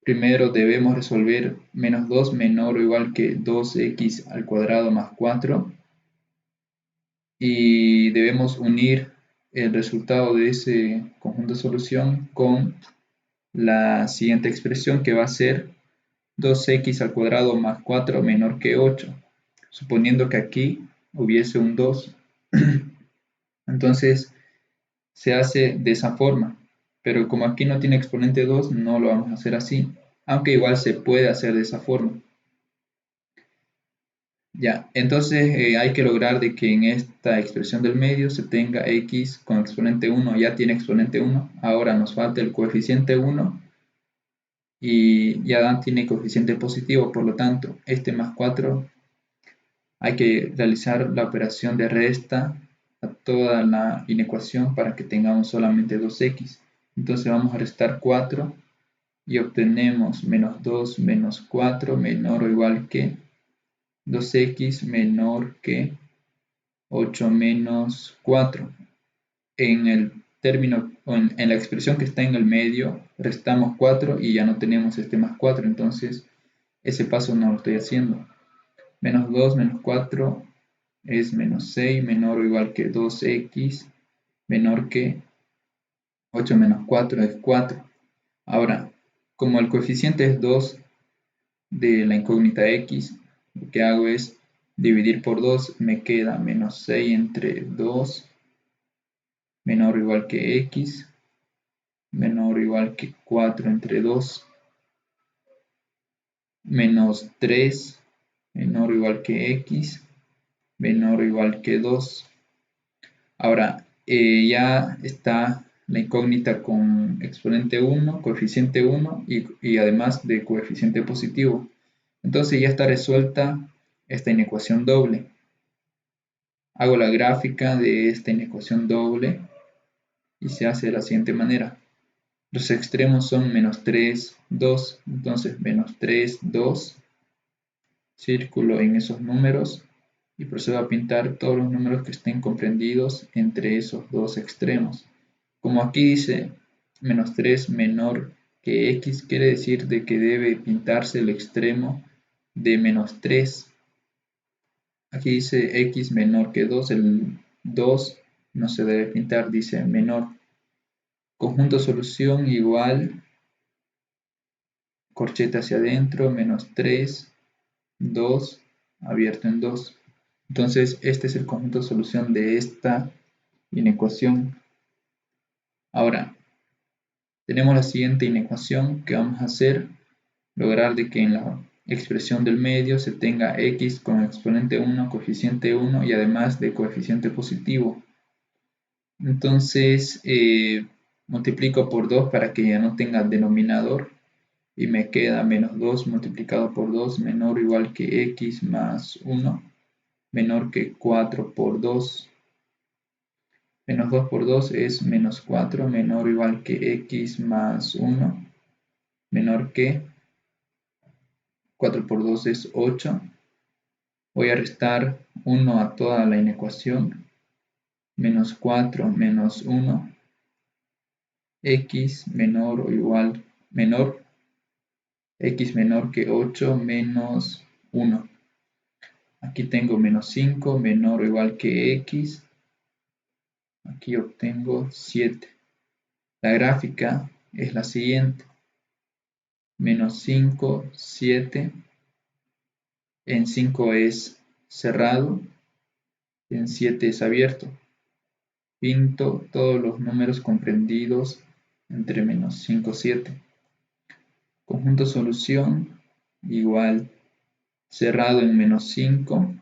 primero debemos resolver menos 2 menor o igual que 2x al cuadrado más 4 y debemos unir el resultado de ese conjunto de solución con la siguiente expresión, que va a ser 2x al cuadrado más 4 menor que 8, suponiendo que aquí hubiese un 2. Entonces se hace de esa forma, pero como aquí no tiene exponente 2, no lo vamos a hacer así, aunque igual se puede hacer de esa forma. Ya, entonces hay que lograr de que en esta expresión del medio se tenga x con exponente 1, ya tiene exponente 1, ahora nos falta el coeficiente 1 y ya tiene coeficiente positivo, por lo tanto este más 4 hay que realizar la operación de resta a toda la inecuación para que tengamos solamente 2x. Entonces vamos a restar 4 y obtenemos menos 2 menos 4 menor o igual que 2x menor que 8 menos 4. En el término, o en la expresión que está en el medio, restamos 4 y ya no tenemos este más 4, entonces ese paso no lo estoy haciendo. Menos 2 menos 4 es menos 6 menor o igual que 2x menor que 8 menos 4 es 4. Ahora, como el coeficiente es 2 de la incógnita x, lo que hago es dividir por 2, me queda menos 6 entre 2 menor o igual que x menor o igual que 4 entre 2 menos 3 menor o igual que x menor o igual que 2. Ahora, ya está la incógnita con exponente 1, coeficiente 1 y además de coeficiente positivo. Entonces ya está resuelta esta inecuación doble. Hago la gráfica de esta inecuación doble y se hace de la siguiente manera. Los extremos son menos 3, 2, entonces menos 3, 2, círculo en esos números y procedo a pintar todos los números que estén comprendidos entre esos dos extremos. Como aquí dice menos 3 menor que x, quiere decir de que debe pintarse el extremo de menos 3. Aquí dice x menor que 2, el 2 no se debe pintar, dice menor. Conjunto solución igual, corchete hacia adentro, menos 3, 2, abierto en 2. Entonces este es el conjunto de solución de esta inecuación. Ahora, tenemos la siguiente inecuación que vamos a hacer, lograr de que en la expresión del medio se tenga x con exponente 1, coeficiente 1 y además de coeficiente positivo. Entonces multiplico por 2 para que ya no tenga denominador y me queda menos 2 multiplicado por 2 menor o igual que x más 1 menor que 4 por 2. Menos 2 por 2 es menos 4 menor o igual que x más 1 menor que 4 por 2 es 8. Voy a restar 1 a toda la inecuación. Menos 4 menos 1. X menor o igual menor. X menor que 8 menos 1. Aquí tengo menos 5 menor o igual que x. Aquí obtengo 7. La gráfica es la siguiente. Menos 5, 7. En 5 es cerrado. En 7 es abierto. Pinto todos los números comprendidos entre menos 5 y 7. Conjunto solución igual cerrado en menos 5,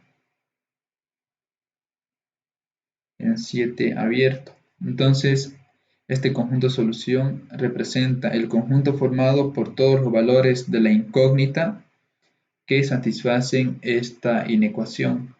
en 7 abierto. Entonces, este conjunto solución representa el conjunto formado por todos los valores de la incógnita que satisfacen esta inecuación.